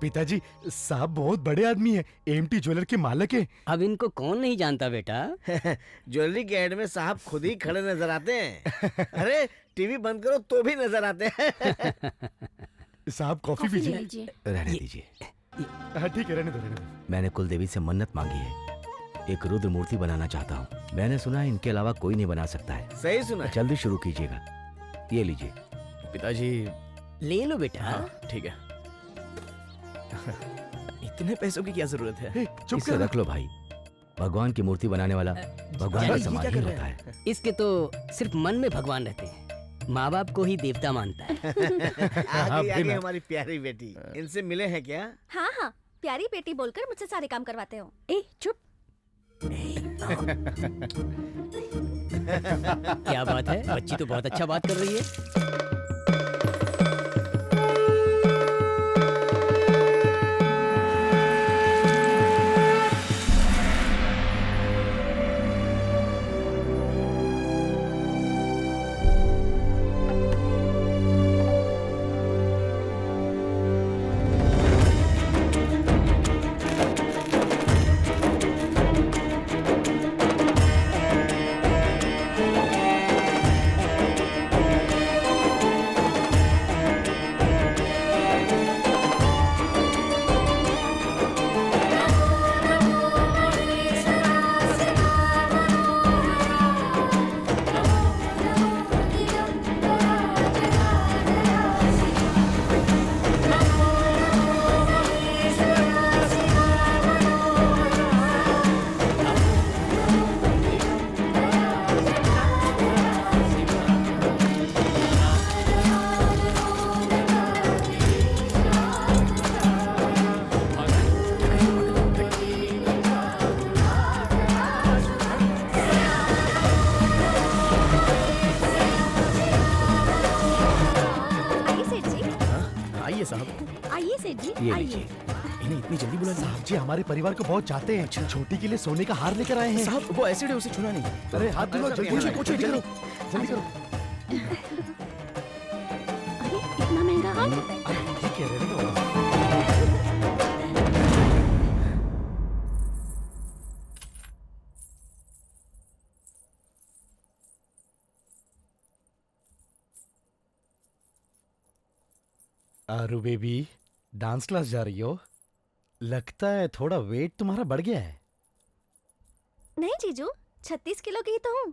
पिताजी, साहब बहुत बड़े आदमी हैं, एमटी ज्वेलर के मालिक हैं। अब इनको कौन नहीं जानता बेटा। ज्वेलरी के ऐड में साहब खुद ही खड़े नजर आते हैं। अरे टीवी बंद करो तो भी नजर आते हैं। साहब कॉफी पीजिए। रहने दीजिए। हाँ ठीक है, रहने दो रहने दो। मैंने कुलदेवी से मन्नत मांगी है, एक रुद्र मूर्ति बनाना चाहता हूँ। मैंने सुना है इनके अलावा कोई नहीं बना सकता है। सही सुना। जल्दी शुरू कीजिएगा। ये लीजिए। पिताजी ले लो बेटा। हाँ ठीक है। इतने पैसों की क्या जरूरत है? इसे रख लो भाई, भगवान की मूर्ति बनाने वाला भगवान का समान ही होता है। इसके तो सिर्फ मन में भगवान रहते हैं, माँ बाप को ही देवता मानता है। आगे आगे हमारी प्यारी बेटी, इनसे मिले हैं क्या? हाँ हाँ, प्यारी बेटी बोलकर मुझसे सारे काम करवाते हो। ए चुप। क्या बात है, बच्ची तो बहुत अच्छा बात कर रही है। ये लीजिए। इन्हें इतनी जल्दी बुला साहब जी हमारे परिवार को बहुत चाहते हैं। छोटी के लिए सोने का हार लेकर आए हैं। साहब वो एसिड है, उसे छूना नहीं। अरे हाथ धुलो, जल्दी करो, जल्दी करो। इतना महंगा हार? ये कह रहे हो? आरू बेबी, डांस क्लास जा रही हो? लगता है थोड़ा वेट तुम्हारा बढ़ गया है। नहीं जीजू, 36 किलो की तो हूँ।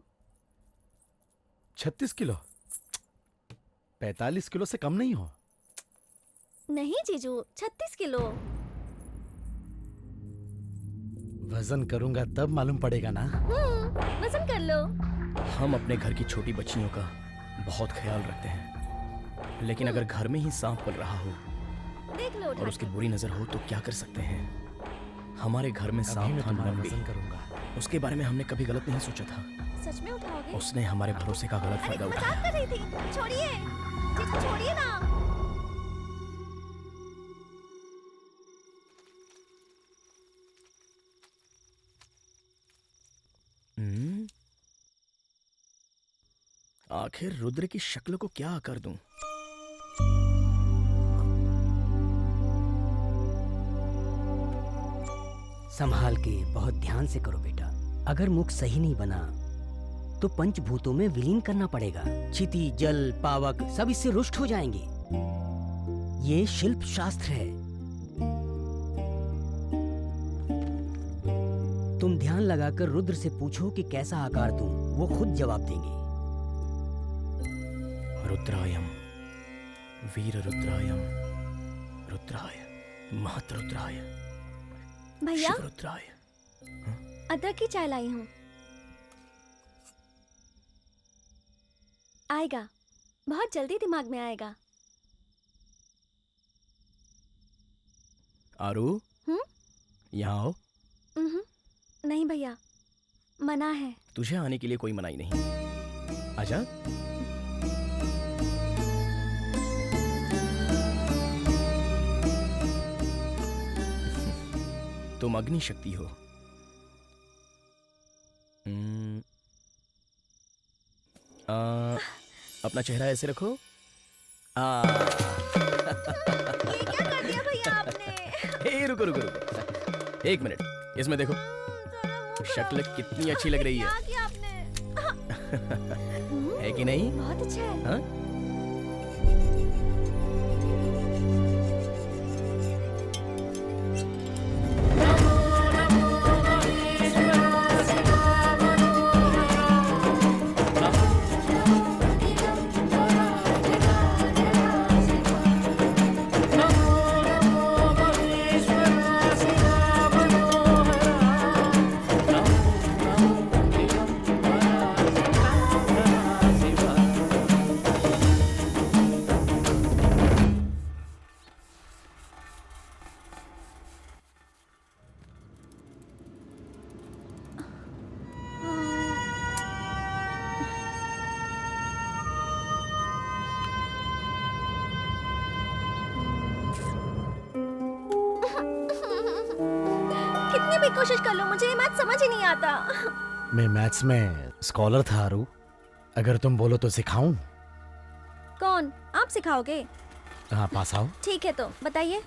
36 किलो? 45 किलो से कम नहीं हो? नहीं जीजू, 36 किलो। वजन करूंगा तब मालूम पड़ेगा ना। वजन कर लो। हम अपने घर की छोटी बच्चियों का बहुत ख्याल रखते हैं, लेकिन अगर घर में ही सांप पल रहा हो देख लो और उसकी बुरी नजर हो तो क्या कर सकते हैं। हमारे घर में सांप था वजन करूंगा। उसके बारे में हमने कभी गलत नहीं सोचा था। सच में उठाओगे? उसने हमारे भरोसे का गलत फायदा उठाया। मजाक कर रही थी। छोड़िए जीजू, छोड़िए ना। आखिर रुद्र की शक्ल को क्या आकार दूं? संभाल के बहुत ध्यान से करो बेटा। अगर मुख सही नहीं बना तो पंचभूतों में विलीन करना पड़ेगा। क्षिति, जल, पावक सब इससे रुष्ट हो जाएंगे। ये शिल्प शास्त्र है। तुम ध्यान लगाकर रुद्र से पूछो कि कैसा आकार दूं, वो खुद जवाब देंगे। रुद्रायम, वीर रुद्रायम, रुद्राय, महतरुद्राय, भैया, रुद्राय। अदरक की चाय लाई हूँ। आएगा, बहुत जल्दी दिमाग में आएगा। आरू, यहाँ आओ। नहीं भैया, मना है। तुझे आने के लिए कोई मनाही नहीं। आजा। तुम अग्नि शक्ति हो। अपना चेहरा ऐसे रखो। ये क्या कर दिया भैया आपने? रुको रुको रुको, एक मिनट, इसमें देखो शक्ल कितनी अच्छी लग रही है। क्या किया आपने? है कि नहीं? बहुत अच्छा है। हाँ? कितनी भी कोशिश कर लो, मुझे ये मैथ समझ ही नहीं आता। मैं मैथ्स में स्कॉलर था आरू। अगर तुम बोलो तो सिखाऊं? कौन? आप सिखाओगे? हाँ, पास आओ। ठीक है तो बताइए।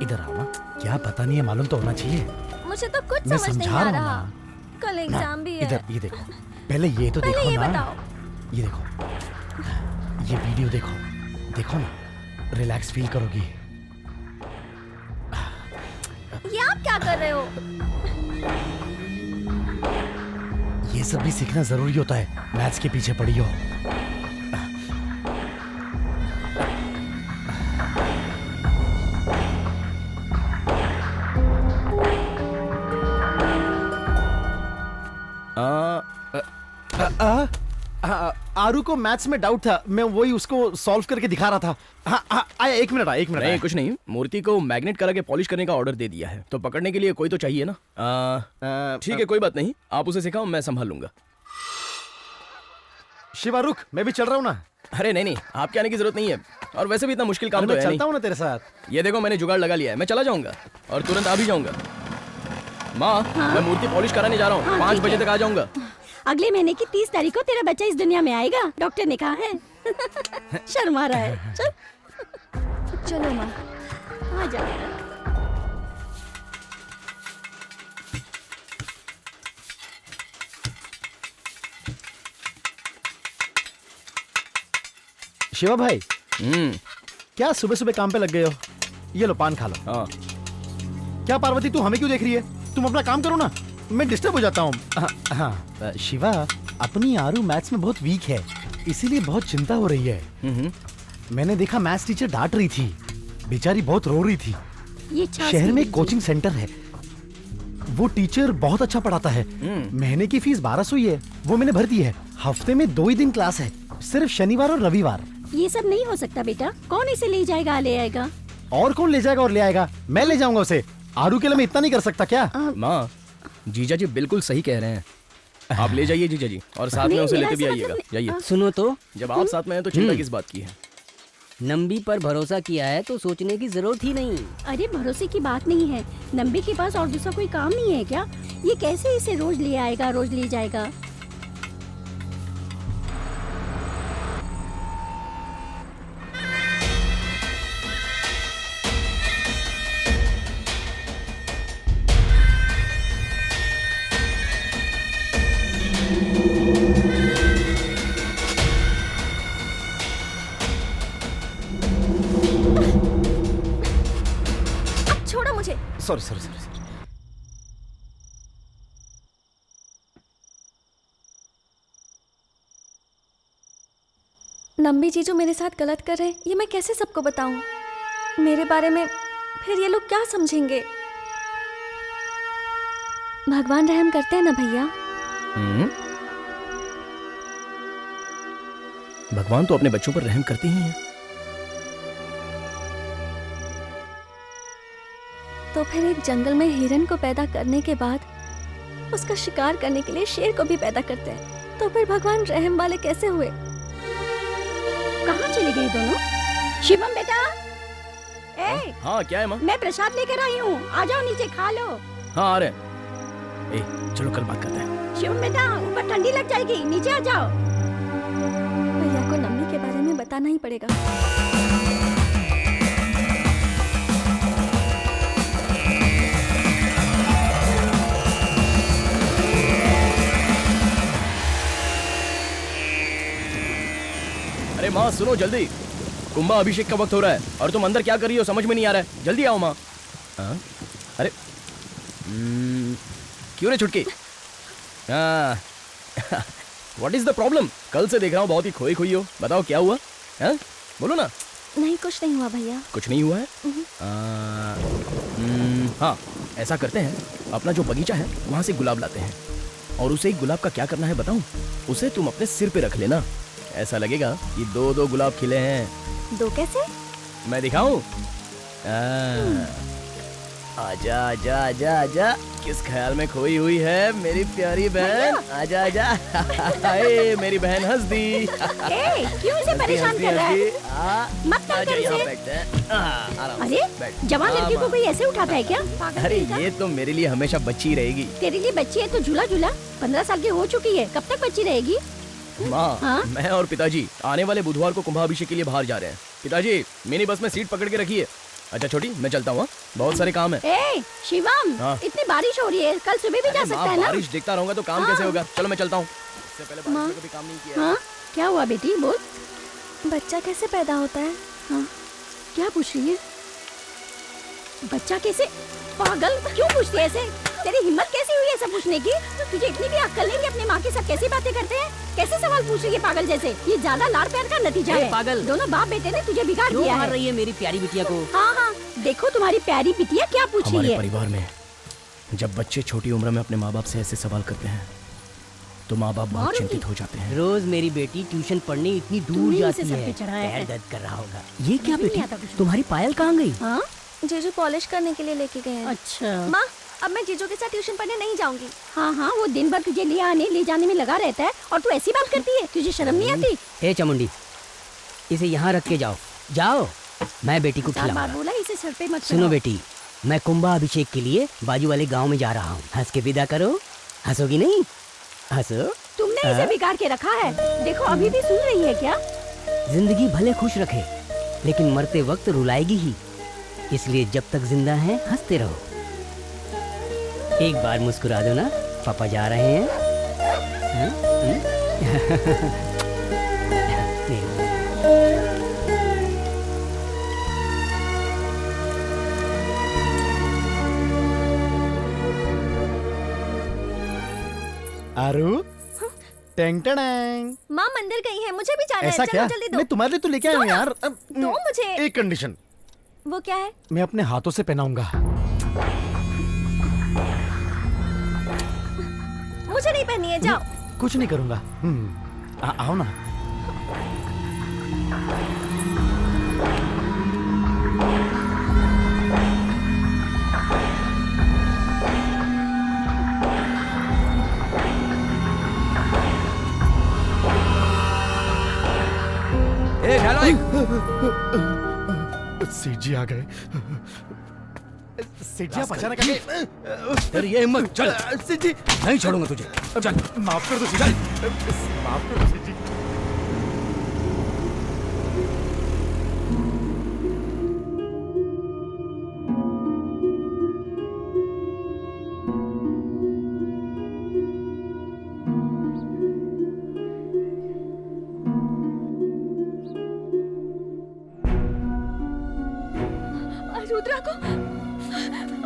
इधर आओ ना। क्या पता नहीं है, मालूम तो होना चाहिए। मुझे तो कुछ मैं समझ नहीं समझा आ रहा रहा। हूँ कल एग्जाम भी है। इधर ये देखो, पहले ये तो पहले देखो ये ना। बताओ। ये देखो, ये वीडियो देखो, देखो ना, रिलैक्स फील करोगी। ये आप क्या कर रहे हो? ये सब भी सीखना जरूरी होता है, मैथ्स के पीछे पड़ी हो। आरू को मैथ्स में डाउट था, मैं वही उसको सॉल्व करके दिखा रहा था। हाँ, आया, एक मिनट आया। नहीं, कुछ नहीं, मूर्ति को मैग्नेट करा के पॉलिश करने का ऑर्डर दे दिया है, तो पकड़ने के लिए कोई तो चाहिए ना। ठीक है, कोई बात नहीं, आप उसे सिखाओ, मैं संभाल लूंगा। शिवा रुक, मैं भी चल रहा हूँ ना। अरे नहीं नहीं, आपके आने की जरूरत नहीं है, और वैसे भी इतना मुश्किल काम तो है नहीं। चलता हूँ ना तेरे साथ। ये देखो मैंने जुगाड़ लगा लिया है, मैं चला जाऊंगा और तुरंत आ भी जाऊंगा। माँ मैं मूर्ति पॉलिश कराने जा रहा हूँ, 5 बजे तक आ जाऊंगा। अगले महीने की 30 तारीख को तेरा बच्चा इस दुनिया में आएगा, डॉक्टर ने कहा है। शर्मा रहा है। चल चलो माँ, आ जाओ। शिवा भाई, क्या सुबह सुबह काम पे लग गए हो? ये लो पान खा लो। हाँ। क्या पार्वती तू हमें क्यों देख रही है? तुम अपना काम करो ना, मैं डिस्टर्ब हो जाता हूँ। हाँ शिवा, अपनी आरू मैथ्स में बहुत वीक है, इसीलिए बहुत चिंता हो रही है। मैंने देखा मैथ्स टीचर डांट रही थी, बेचारी बहुत रो रही थी। ये शहर में एक कोचिंग सेंटर है, वो टीचर बहुत अच्छा पढ़ाता है। महीने की फीस 1200 ही है, वो मैंने भर दी है। हफ्ते में 2 ही दिन क्लास है, सिर्फ शनिवार और रविवार। ये सब नहीं हो सकता बेटा, कौन इसे ले जाएगा ले आएगा? और कौन ले जाएगा और ले आएगा? मैं ले जाऊंगा उसे। आरू के लिए मैं इतना नहीं कर सकता क्या? माँ जीजा जी बिल्कुल सही कह रहे हैं, आप ले जाइए जीजा जी, और साथ में उसे लेते भी आइएगा। जाइए। सुनो तो, जब आप साथ में हैं तो चिंता किस बात की है? नंबी पर भरोसा किया है तो सोचने की जरूरत ही नहीं। अरे भरोसे की बात नहीं है, नंबी के पास और दूसरा कोई काम नहीं है क्या? ये कैसे इसे रोज ले आएगा, रोज ले जाएगा? Sorry sorry sorry. नंबी जीजू मेरे साथ गलत कर रहे हैं, ये मैं कैसे सबको बताऊं? मेरे बारे में फिर ये लोग क्या समझेंगे? भगवान रहम करते हैं ना भैया। भगवान तो अपने बच्चों पर रहम करते ही हैं। तो फिर एक जंगल में हिरन को पैदा करने के बाद उसका शिकार करने के लिए शेर को भी पैदा करते हैं, तो फिर भगवान रहम वाले कैसे हुए? कहाँ चले गए दोनों? शिवम बेटा, ए, हाँ क्या है माँ? मैं प्रसाद लेकर आई हूँ, आ जाओ नीचे खा लो। हाँ आ रहे। चलो कल बात करते हैं। शिवम बेटा, ऊपर ठंडी लग जाएगी, नीचे आ जाओ। भैया को नम्मी के बारे में बताना ही पड़ेगा। अरे माँ सुनो जल्दी, कुंभा अभिषेक का वक्त हो रहा है और तुम अंदर क्या कर रही हो समझ में नहीं आ रहा है, जल्दी आओ माँ। अरे क्यों रे छुटकी? What is the problem? कल से देख रहा हूँ बहुत ही खोई खोई हो, बताओ क्या हुआ है? बोलो ना। नहीं कुछ नहीं हुआ भैया। कुछ नहीं हुआ है? हाँ ऐसा करते हैं, अपना जो बगीचा है वहाँ से गुलाब लाते हैं और उसे एक गुलाब का क्या करना है बताऊँ? उसे तुम अपने सिर पे रख लेना, ऐसा लगेगा कि 2-2 गुलाब खिले हैं। 2 कैसे? मैं दिखाऊं? आजा आजा आजा आजा, किस ख्याल में खोई हुई है मेरी प्यारी बहन? आजा आजा। हाय मेरी बहन हंस दी। क्यों इसे परेशान कर रहा है? मत कर इसे। अरे जवान लड़की को कोई ऐसे उठाता है क्या? अरे ये तो मेरे लिए हमेशा बच्ची रहेगी। तेरे लिए बच्ची है तो झूला झूला, 15 साल की हो चुकी है, कब तक बच्ची रहेगी? माँ मैं और पिताजी आने वाले बुधवार को कुंभाभिषेक के लिए बाहर जा रहे हैं। पिताजी मिनी बस में सीट पकड़ के रखिए। अच्छा छोटी मैं चलता हूँ, बहुत सारे काम है। शिवम इतनी बारिश हो रही है, कल सुबह भी जा सकता है ना? बारिश देखता रहूंगा तो काम कैसे होगा? चलो मैं चलता हूँ। इससे पहले बारिश में कभी काम नहीं किया। क्या हुआ बेटी, बोल। बच्चा कैसे पैदा होता है? क्या पूछ रही है? बच्चा कैसे? पागल, क्यों पूछती है ऐसे? तेरी हिम्मत कैसी हुई है सब पूछने की? तुझे इतनी भी अक्ल नहीं कि अपनी माँ के साथ कैसी बातें करते हैं? कैसे सवाल पूछ रही है पागल जैसे? ये ज्यादा लाड़ प्यार का नतीजा है। पागल, दोनों बाप बेटे ने तुझे बिगाड़ दिया है। मार रही है मेरी प्यारी बिटिया को। हाँ देखो तुम्हारी प्यारी बिटिया क्या पूछ रही है। हमारे परिवार में जब बच्चे छोटी उम्र में अपने माँ बाप से ऐसे सवाल करते हैं तो माँ बाप बहुत चिंतित हो जाते हैं। रोज मेरी बेटी ट्यूशन पढ़ने इतनी दूर जाती है, पैर दर्द कर रहा होगा। ये क्या बेटी, तुम्हारी पायल कहाँ गई? जीजू पॉलिश करने के लिए लेके गए हैं। अच्छा माँ, अब मैं जीजू के साथ ट्यूशन पढ़ने नहीं जाऊंगी। हाँ वो दिन भर तुझे ले जाने में लगा रहता है और तू ऐसी बात करती है, तुझे शर्म नहीं आती? हे चामुंडी, इसे यहाँ रख के जाओ। जाओ, मैं बेटी को 4 बार खिलाऊंगा। बोला इसे सर पे मत सुनो चढ़ाओ। बेटी, मैं कुंभा अभिषेक के लिए बाजू वाले गांव में जा रहा हूँ। हंस के विदा करो। हंसोगी नहीं? हंसो। तुमने इसे हाँ? बिगाड़ के रखा है। देखो अभी भी सुन रही है क्या? जिंदगी भले खुश रखे, लेकिन मरते वक्त रुलाएगी ही। इसलिए जब तक जिंदा है हंसते रहो। एक बार मुस्कुरा दो ना, पापा जा रहे हैं। हाँ? आरू टेंग टेंग। माँ मंदिर गई है, मुझे भी जाना है। ऐसा चलो क्या? जल्दी दो। मैं तुम्हारे लिए तो लेके आया हूँ यार। दो मुझे। एक कंडीशन, वो क्या है? मैं अपने हाथों से पहनाऊंगा। मुझे नहीं पहनी है, जाओ। कुछ नहीं करूंगा। आओ ना। सेठ जी आ गए। सेठ जी आप अचानक आ गए। तेरी ये हिम्मत, चल। सेठ जी नहीं छोड़ूंगा तुझे। चल, माफ कर दो सेठ जी। माफ कर दो सेठ जी। रुद्रा को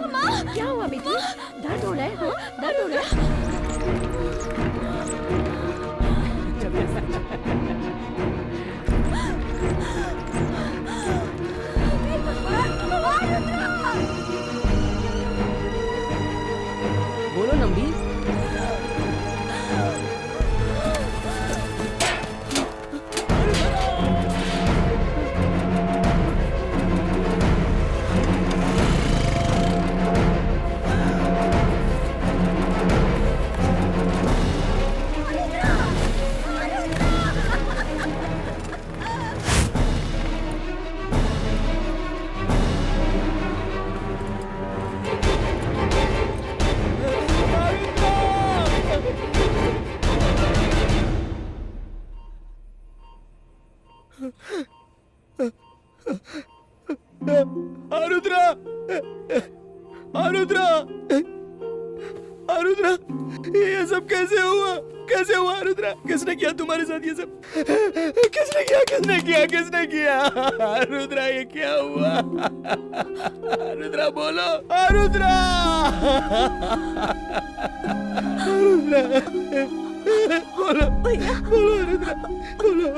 माँ, क्या हुआ बेटी? दर्द हो रहा है? हाँ, दर्द हो रहा है? बोलो नंबी। आरुद्रा, आरुद्रा, आरुद्रा, ये सब कैसे हुआ? कैसे हुआ आरुद्रा? किसने किया तुम्हारे साथ ये सब? किसने किया? किसने किया? किसने किया? आरुद्रा, ये क्या हुआ? आरुद्रा बोलो, आरुद्रा, आरुद्रा, बोलो, बोलो आरुद्रा, बोलो,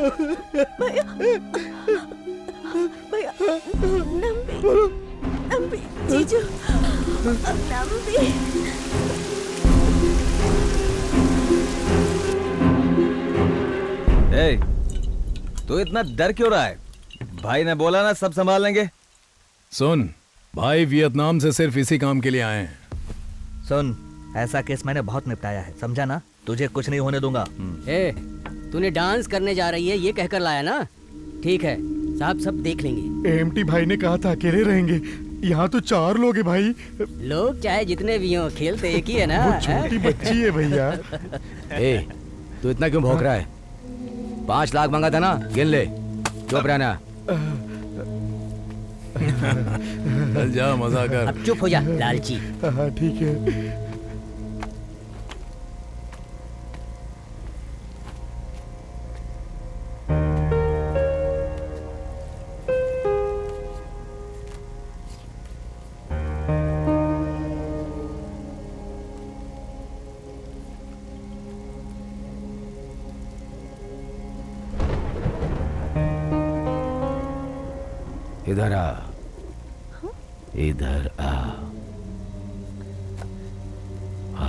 भैया, नंबी, नंबी, जीजू, नंबी। ए, तू इतना डर क्यों रहा है? भाई ने बोला ना सब संभाल लेंगे। सुन, भाई वियतनाम से सिर्फ इसी काम के लिए आए हैं। सुन, ऐसा केस मैंने बहुत निपटाया है, समझा ना? तुझे कुछ नहीं होने दूंगा। ए, तूने डांस करने जा रही है ये कहकर लाया ना? ठीक है, साहब सब देख लेंगे। एएमटी भाई ने कहा था अकेले रहेंगे, यहाँ तो 4 लोग हैं भाई। लोग चाहे जितने भी हों, खेल तो एक ही है ना। वो छोटी बच्ची है भैया। ए, तू इतना क्यों भौंक रहा है? 5 लाख मांगा था ना, गिन ले। चुप रहना। चल जा, मजा कर। अब चुप हो जा लालची। हाँ ठीक है। इधर आ, इधर आ, आ।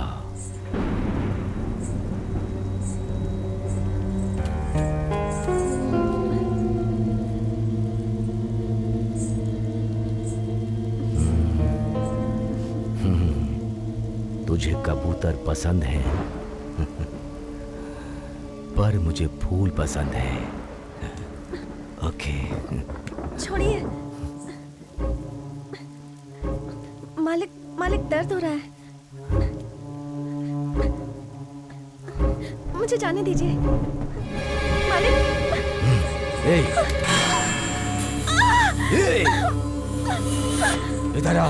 तुझे कबूतर पसंद है पर मुझे फूल पसंद है। ओके। छोड़िए। मालिक मालिक दर्द हो रहा है, मुझे जाने दीजिए मालिक। इधर आ।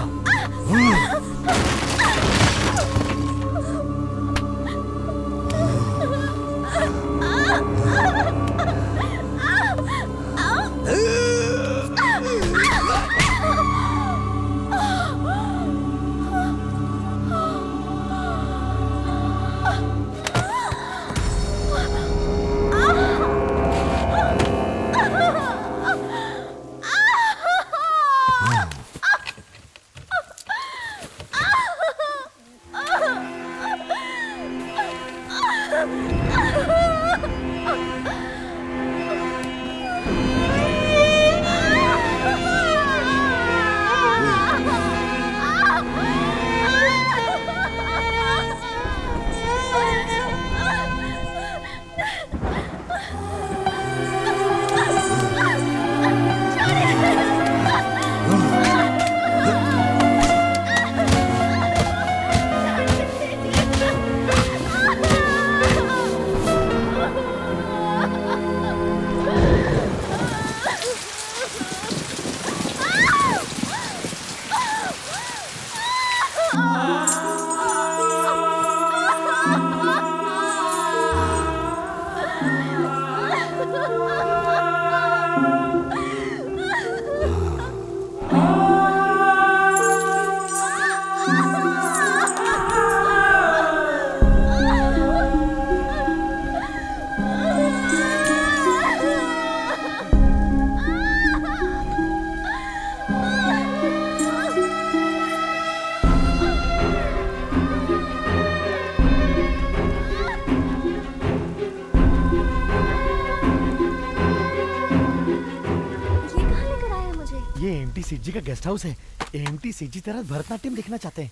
एएमटी सेठ जी का गेस्ट हाउस है। एएमटी सेठ जी तेरा भरतनाट्यम देखना चाहते हैं।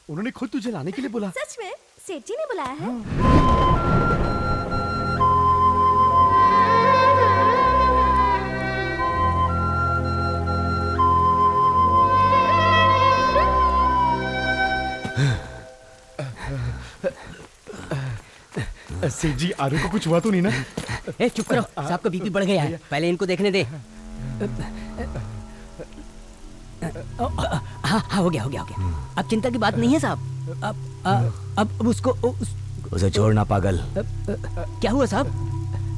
उन्होंने खुद तुझे लाने के लिए बोला। सच में सेठ जी ने बुलाया है? सेठ जी आरू को कुछ हुआ तो नहीं ना? ए चुप करो, साहब का बीपी बढ़ गया है, पहले इनको देखने दे। हाँ हाँ हो गया हो गया हो गया। अब चिंता की बात नहीं है साहब। अब उसको उसे छोड़ना पागल। क्या हुआ साहब?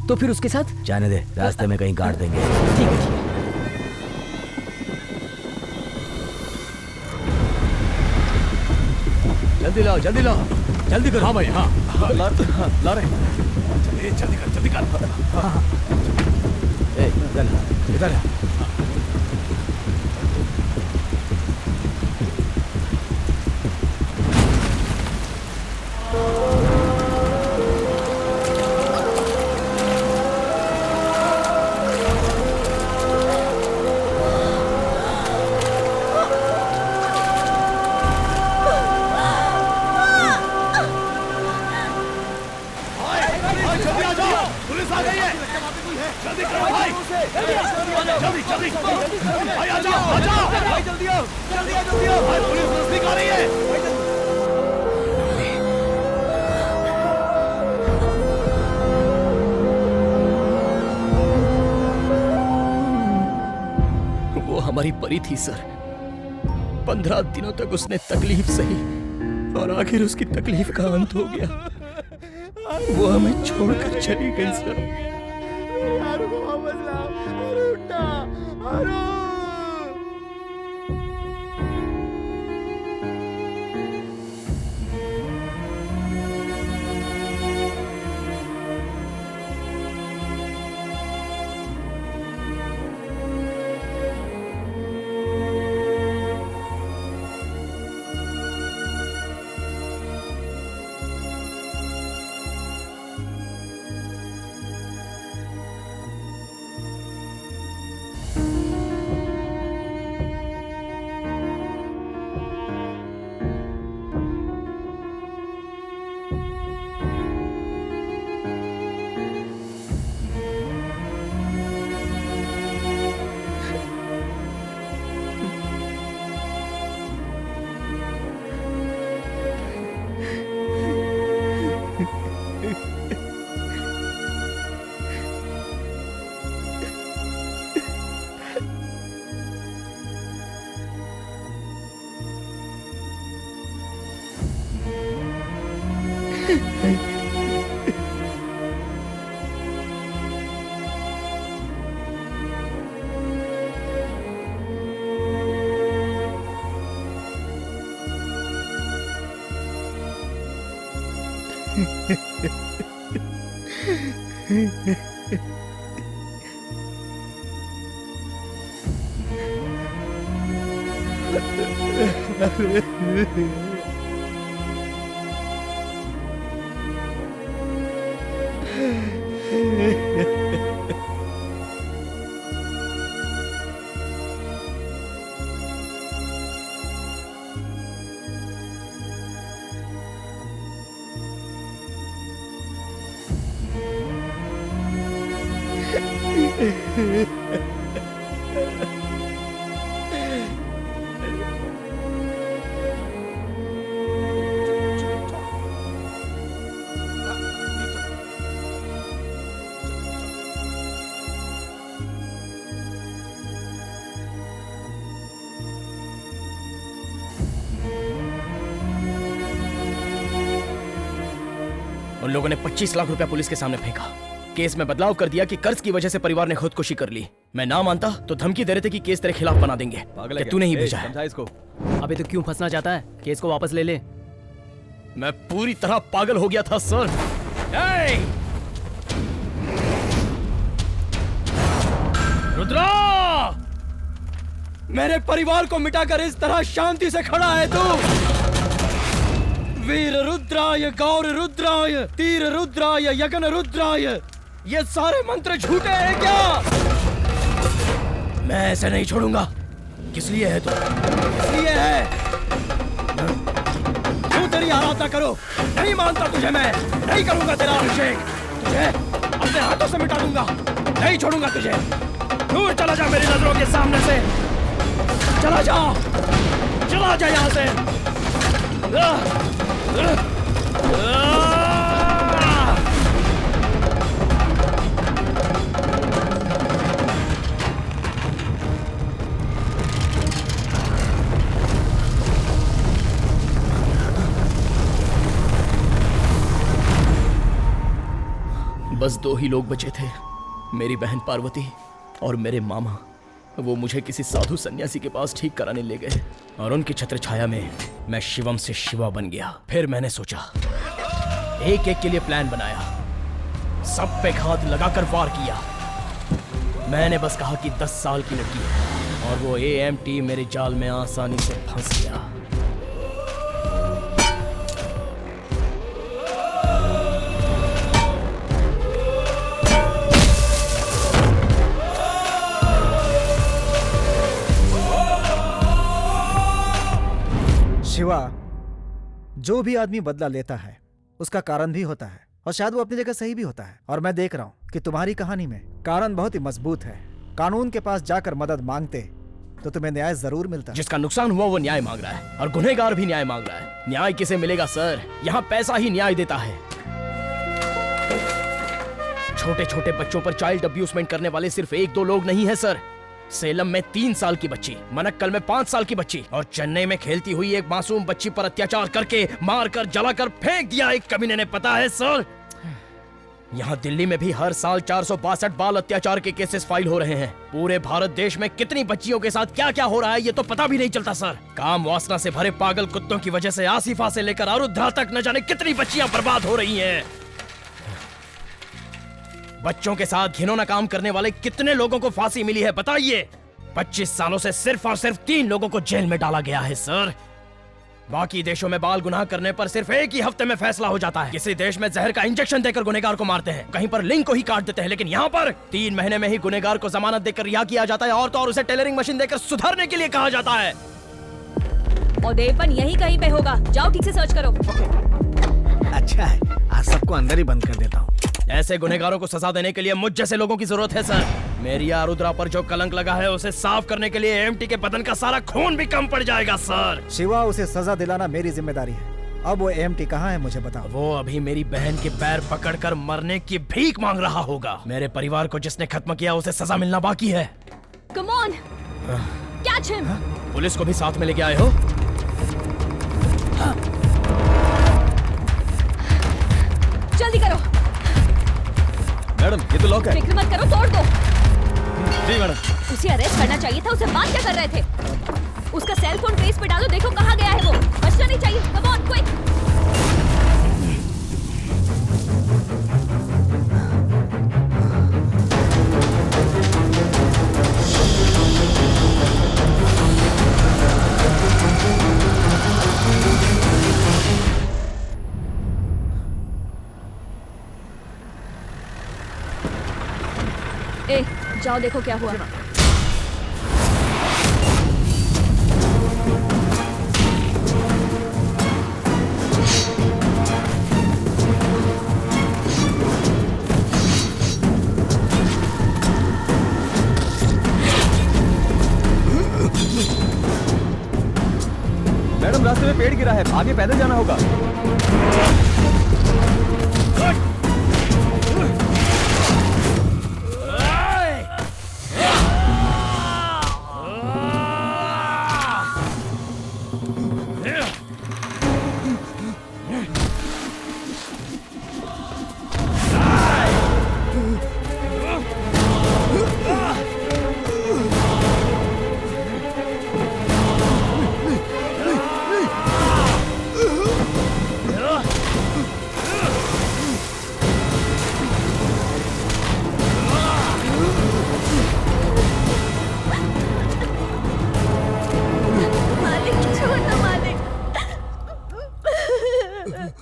तो फिर उसके साथ जाने दे, रास्ते में कहीं काट देंगे। ठीक है ठीक है। जल्दी लाओ जल्दी लाओ जल्दी करो। हाँ भाई हाँ ला रहे जल्दी कर जल्दी कर। इधर हमारी परी थी सर। 15 दिनों तक उसने तकलीफ सही और आखिर उसकी तकलीफ का अंत हो गया। वो हमें छोड़कर चली गई सर। उन लोगों ने 25 लाख रुपया पुलिस के सामने फेंका। केस में बदलाव कर दिया कि कर्ज की वजह से परिवार ने खुदकुशी कर ली। मैं ना मानता तो धमकी दे रहे थे कि केस तेरे खिलाफ बना देंगे। कि तूने ही भेजा है। इसको। अबे तो क्यों फंसना चाहता है? केस को वापस ले ले। मैं पूरी तरह पागल हो गया था सर। रुद्रा, मेरे परिवार को मिटाकर इस तरह शांति से खड़ा है तू। वीर रुद्राय, गौर रुद्राय, तीर रुद्राय, यगन रुद्राय, ये सारे मंत्र झूठे हैं क्या? मैं ऐसे नहीं छोड़ूंगा। किस लिए है तू? किस लिए है? क्यों तेरी आराधना करो? नहीं मानता तुझे मैं। नहीं करूंगा तेरा अभिषेक। तुझे अपने हाथों से मिटा दूंगा। नहीं छोड़ूंगा तुझे। दूर चला जा मेरी नजरों के सामने से। चला जा, चला जा यहाँ से। बस 2 ही लोग बचे थे, मेरी बहन पार्वती और मेरे मामा। वो मुझे किसी साधु सन्यासी के पास ठीक कराने ले गए और उनकी छत्र छाया में मैं शिवम से शिवा बन गया। फिर मैंने सोचा, एक एक के लिए प्लान बनाया, सब पे घात लगाकर वार किया। मैंने बस कहा कि 10 साल की लड़की है और वो AMT मेरे जाल में आसानी से फंस गया। शिवा, जो भी आदमी बदला लेता है उसका कारण भी होता है और शायद वो अपनी जगह सही भी होता है। और मैं देख रहा हूँ कि तुम्हारी कहानी में कारण बहुत ही मजबूत है। कानून के पास जाकर मदद मांगते तो तुम्हें न्याय जरूर मिलता। जिसका नुकसान हुआ वो न्याय मांग रहा है और गुनहगार भी न्याय मांग रहा है। न्याय किसे मिलेगा सर? यहाँ पैसा ही न्याय देता है। छोटे छोटे बच्चों पर चाइल्ड अब्यूजमेंट करने वाले सिर्फ 1-2 लोग नहीं है सर। सेलम में 3 साल की बच्ची, मनक्कल में 5 साल की बच्ची और चेन्नई में खेलती हुई एक मासूम बच्ची पर अत्याचार करके मारकर जलाकर फेंक दिया एक कमीने ने, पता है सर? यहाँ दिल्ली में भी हर साल 462 बाल अत्याचार के केसेस फाइल हो रहे हैं। पूरे भारत देश में कितनी बच्चियों के साथ क्या क्या हो रहा है ये तो पता भी नहीं चलता सर। काम वासना से भरे पागल कुत्तों की वजह से आसिफा से लेकर आरुद्रा तक न जाने कितनी बच्चियां बर्बाद हो रही हैं। बच्चों के साथ घिनौना काम करने वाले कितने लोगों को फांसी मिली है बताइए? 25 सालों से सिर्फ और सिर्फ 3 लोगों को जेल में डाला गया है सर। बाकी देशों में बाल गुनाह करने पर सिर्फ 1 ही हफ्ते में फैसला हो जाता है। किसी देश में जहर का इंजेक्शन देकर गुनहगार को मारते हैं, कहीं पर लिंग को ही काट देते हैं, लेकिन यहाँ पर 3 महीने में ही गुनहगार को जमानत देकर रिहा किया जाता है और तो और उसे टेलरिंग मशीन देकर सुधारने के लिए कहा जाता है। औदेयपन यही कहीं पे होगा, जाओ ठीक से सर्च करो। अच्छा है, आज सबको अंदर ही बंद कर देता हूँ। ऐसे गुनहगारों को सजा देने के लिए मुझ जैसे लोगों की जरूरत है सर। मेरी आरुद्रा पर जो कलंक लगा है उसे साफ करने के लिए AMT के बदन का सारा खून भी कम पड़ जाएगा सर। शिवा, उसे सजा दिलाना मेरी जिम्मेदारी है। अब वो AMT कहाँ है मुझे बताओ। वो अभी मेरी बहन के पैर पकड़कर मरने की भीख मांग रहा होगा। मेरे परिवार को जिसने खत्म किया उसे सजा मिलना बाकी है। Come on, catch him. Police को भी साथ में लेके आए हो? मैडम ये तो लॉक है। फिक्र मत करो, तोड़ दो। जी मैडम। उसे अरेस्ट करना चाहिए था, उसे बात क्या कर रहे थे? उसका सेल फोन ट्रेस पे डालो, देखो कहाँ गया है वो। बचना नहीं चाहिए। Come on quick. ए, जाओ देखो क्या हुआ। मैडम रास्ते में पेड़ गिरा है, आगे पैदल जाना होगा।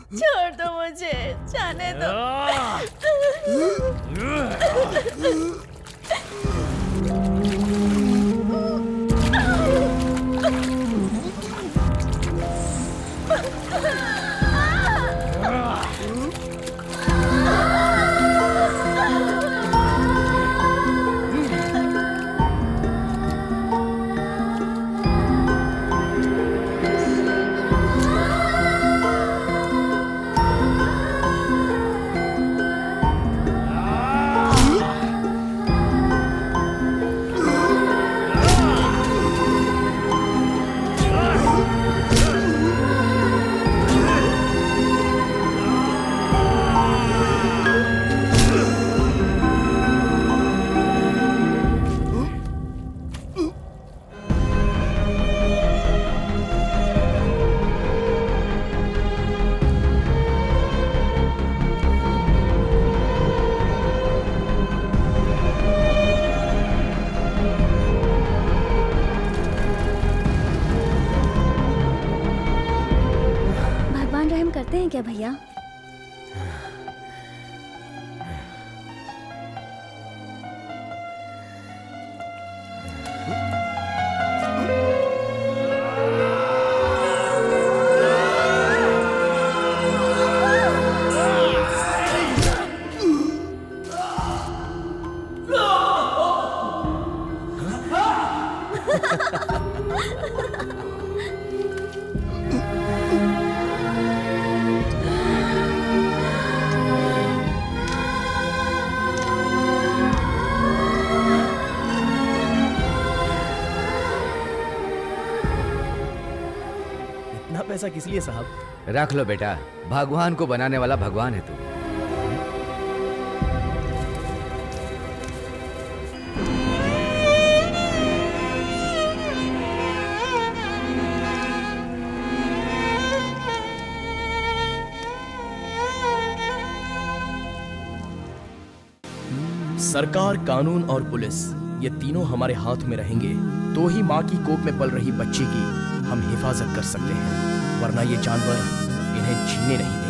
छोड़ दो मुझे, जाने दो। करते हैं क्या भैया? पैसा किस लिए साहब? रख लो बेटा, भगवान को बनाने वाला भगवान है तू। सरकार, कानून और पुलिस, ये तीनों हमारे हाथ में रहेंगे तो ही माँ की कोख में पल रही बच्ची की हम हिफाजत कर सकते हैं, वरना ये जानवर इन्हें जीने नहीं देंगे।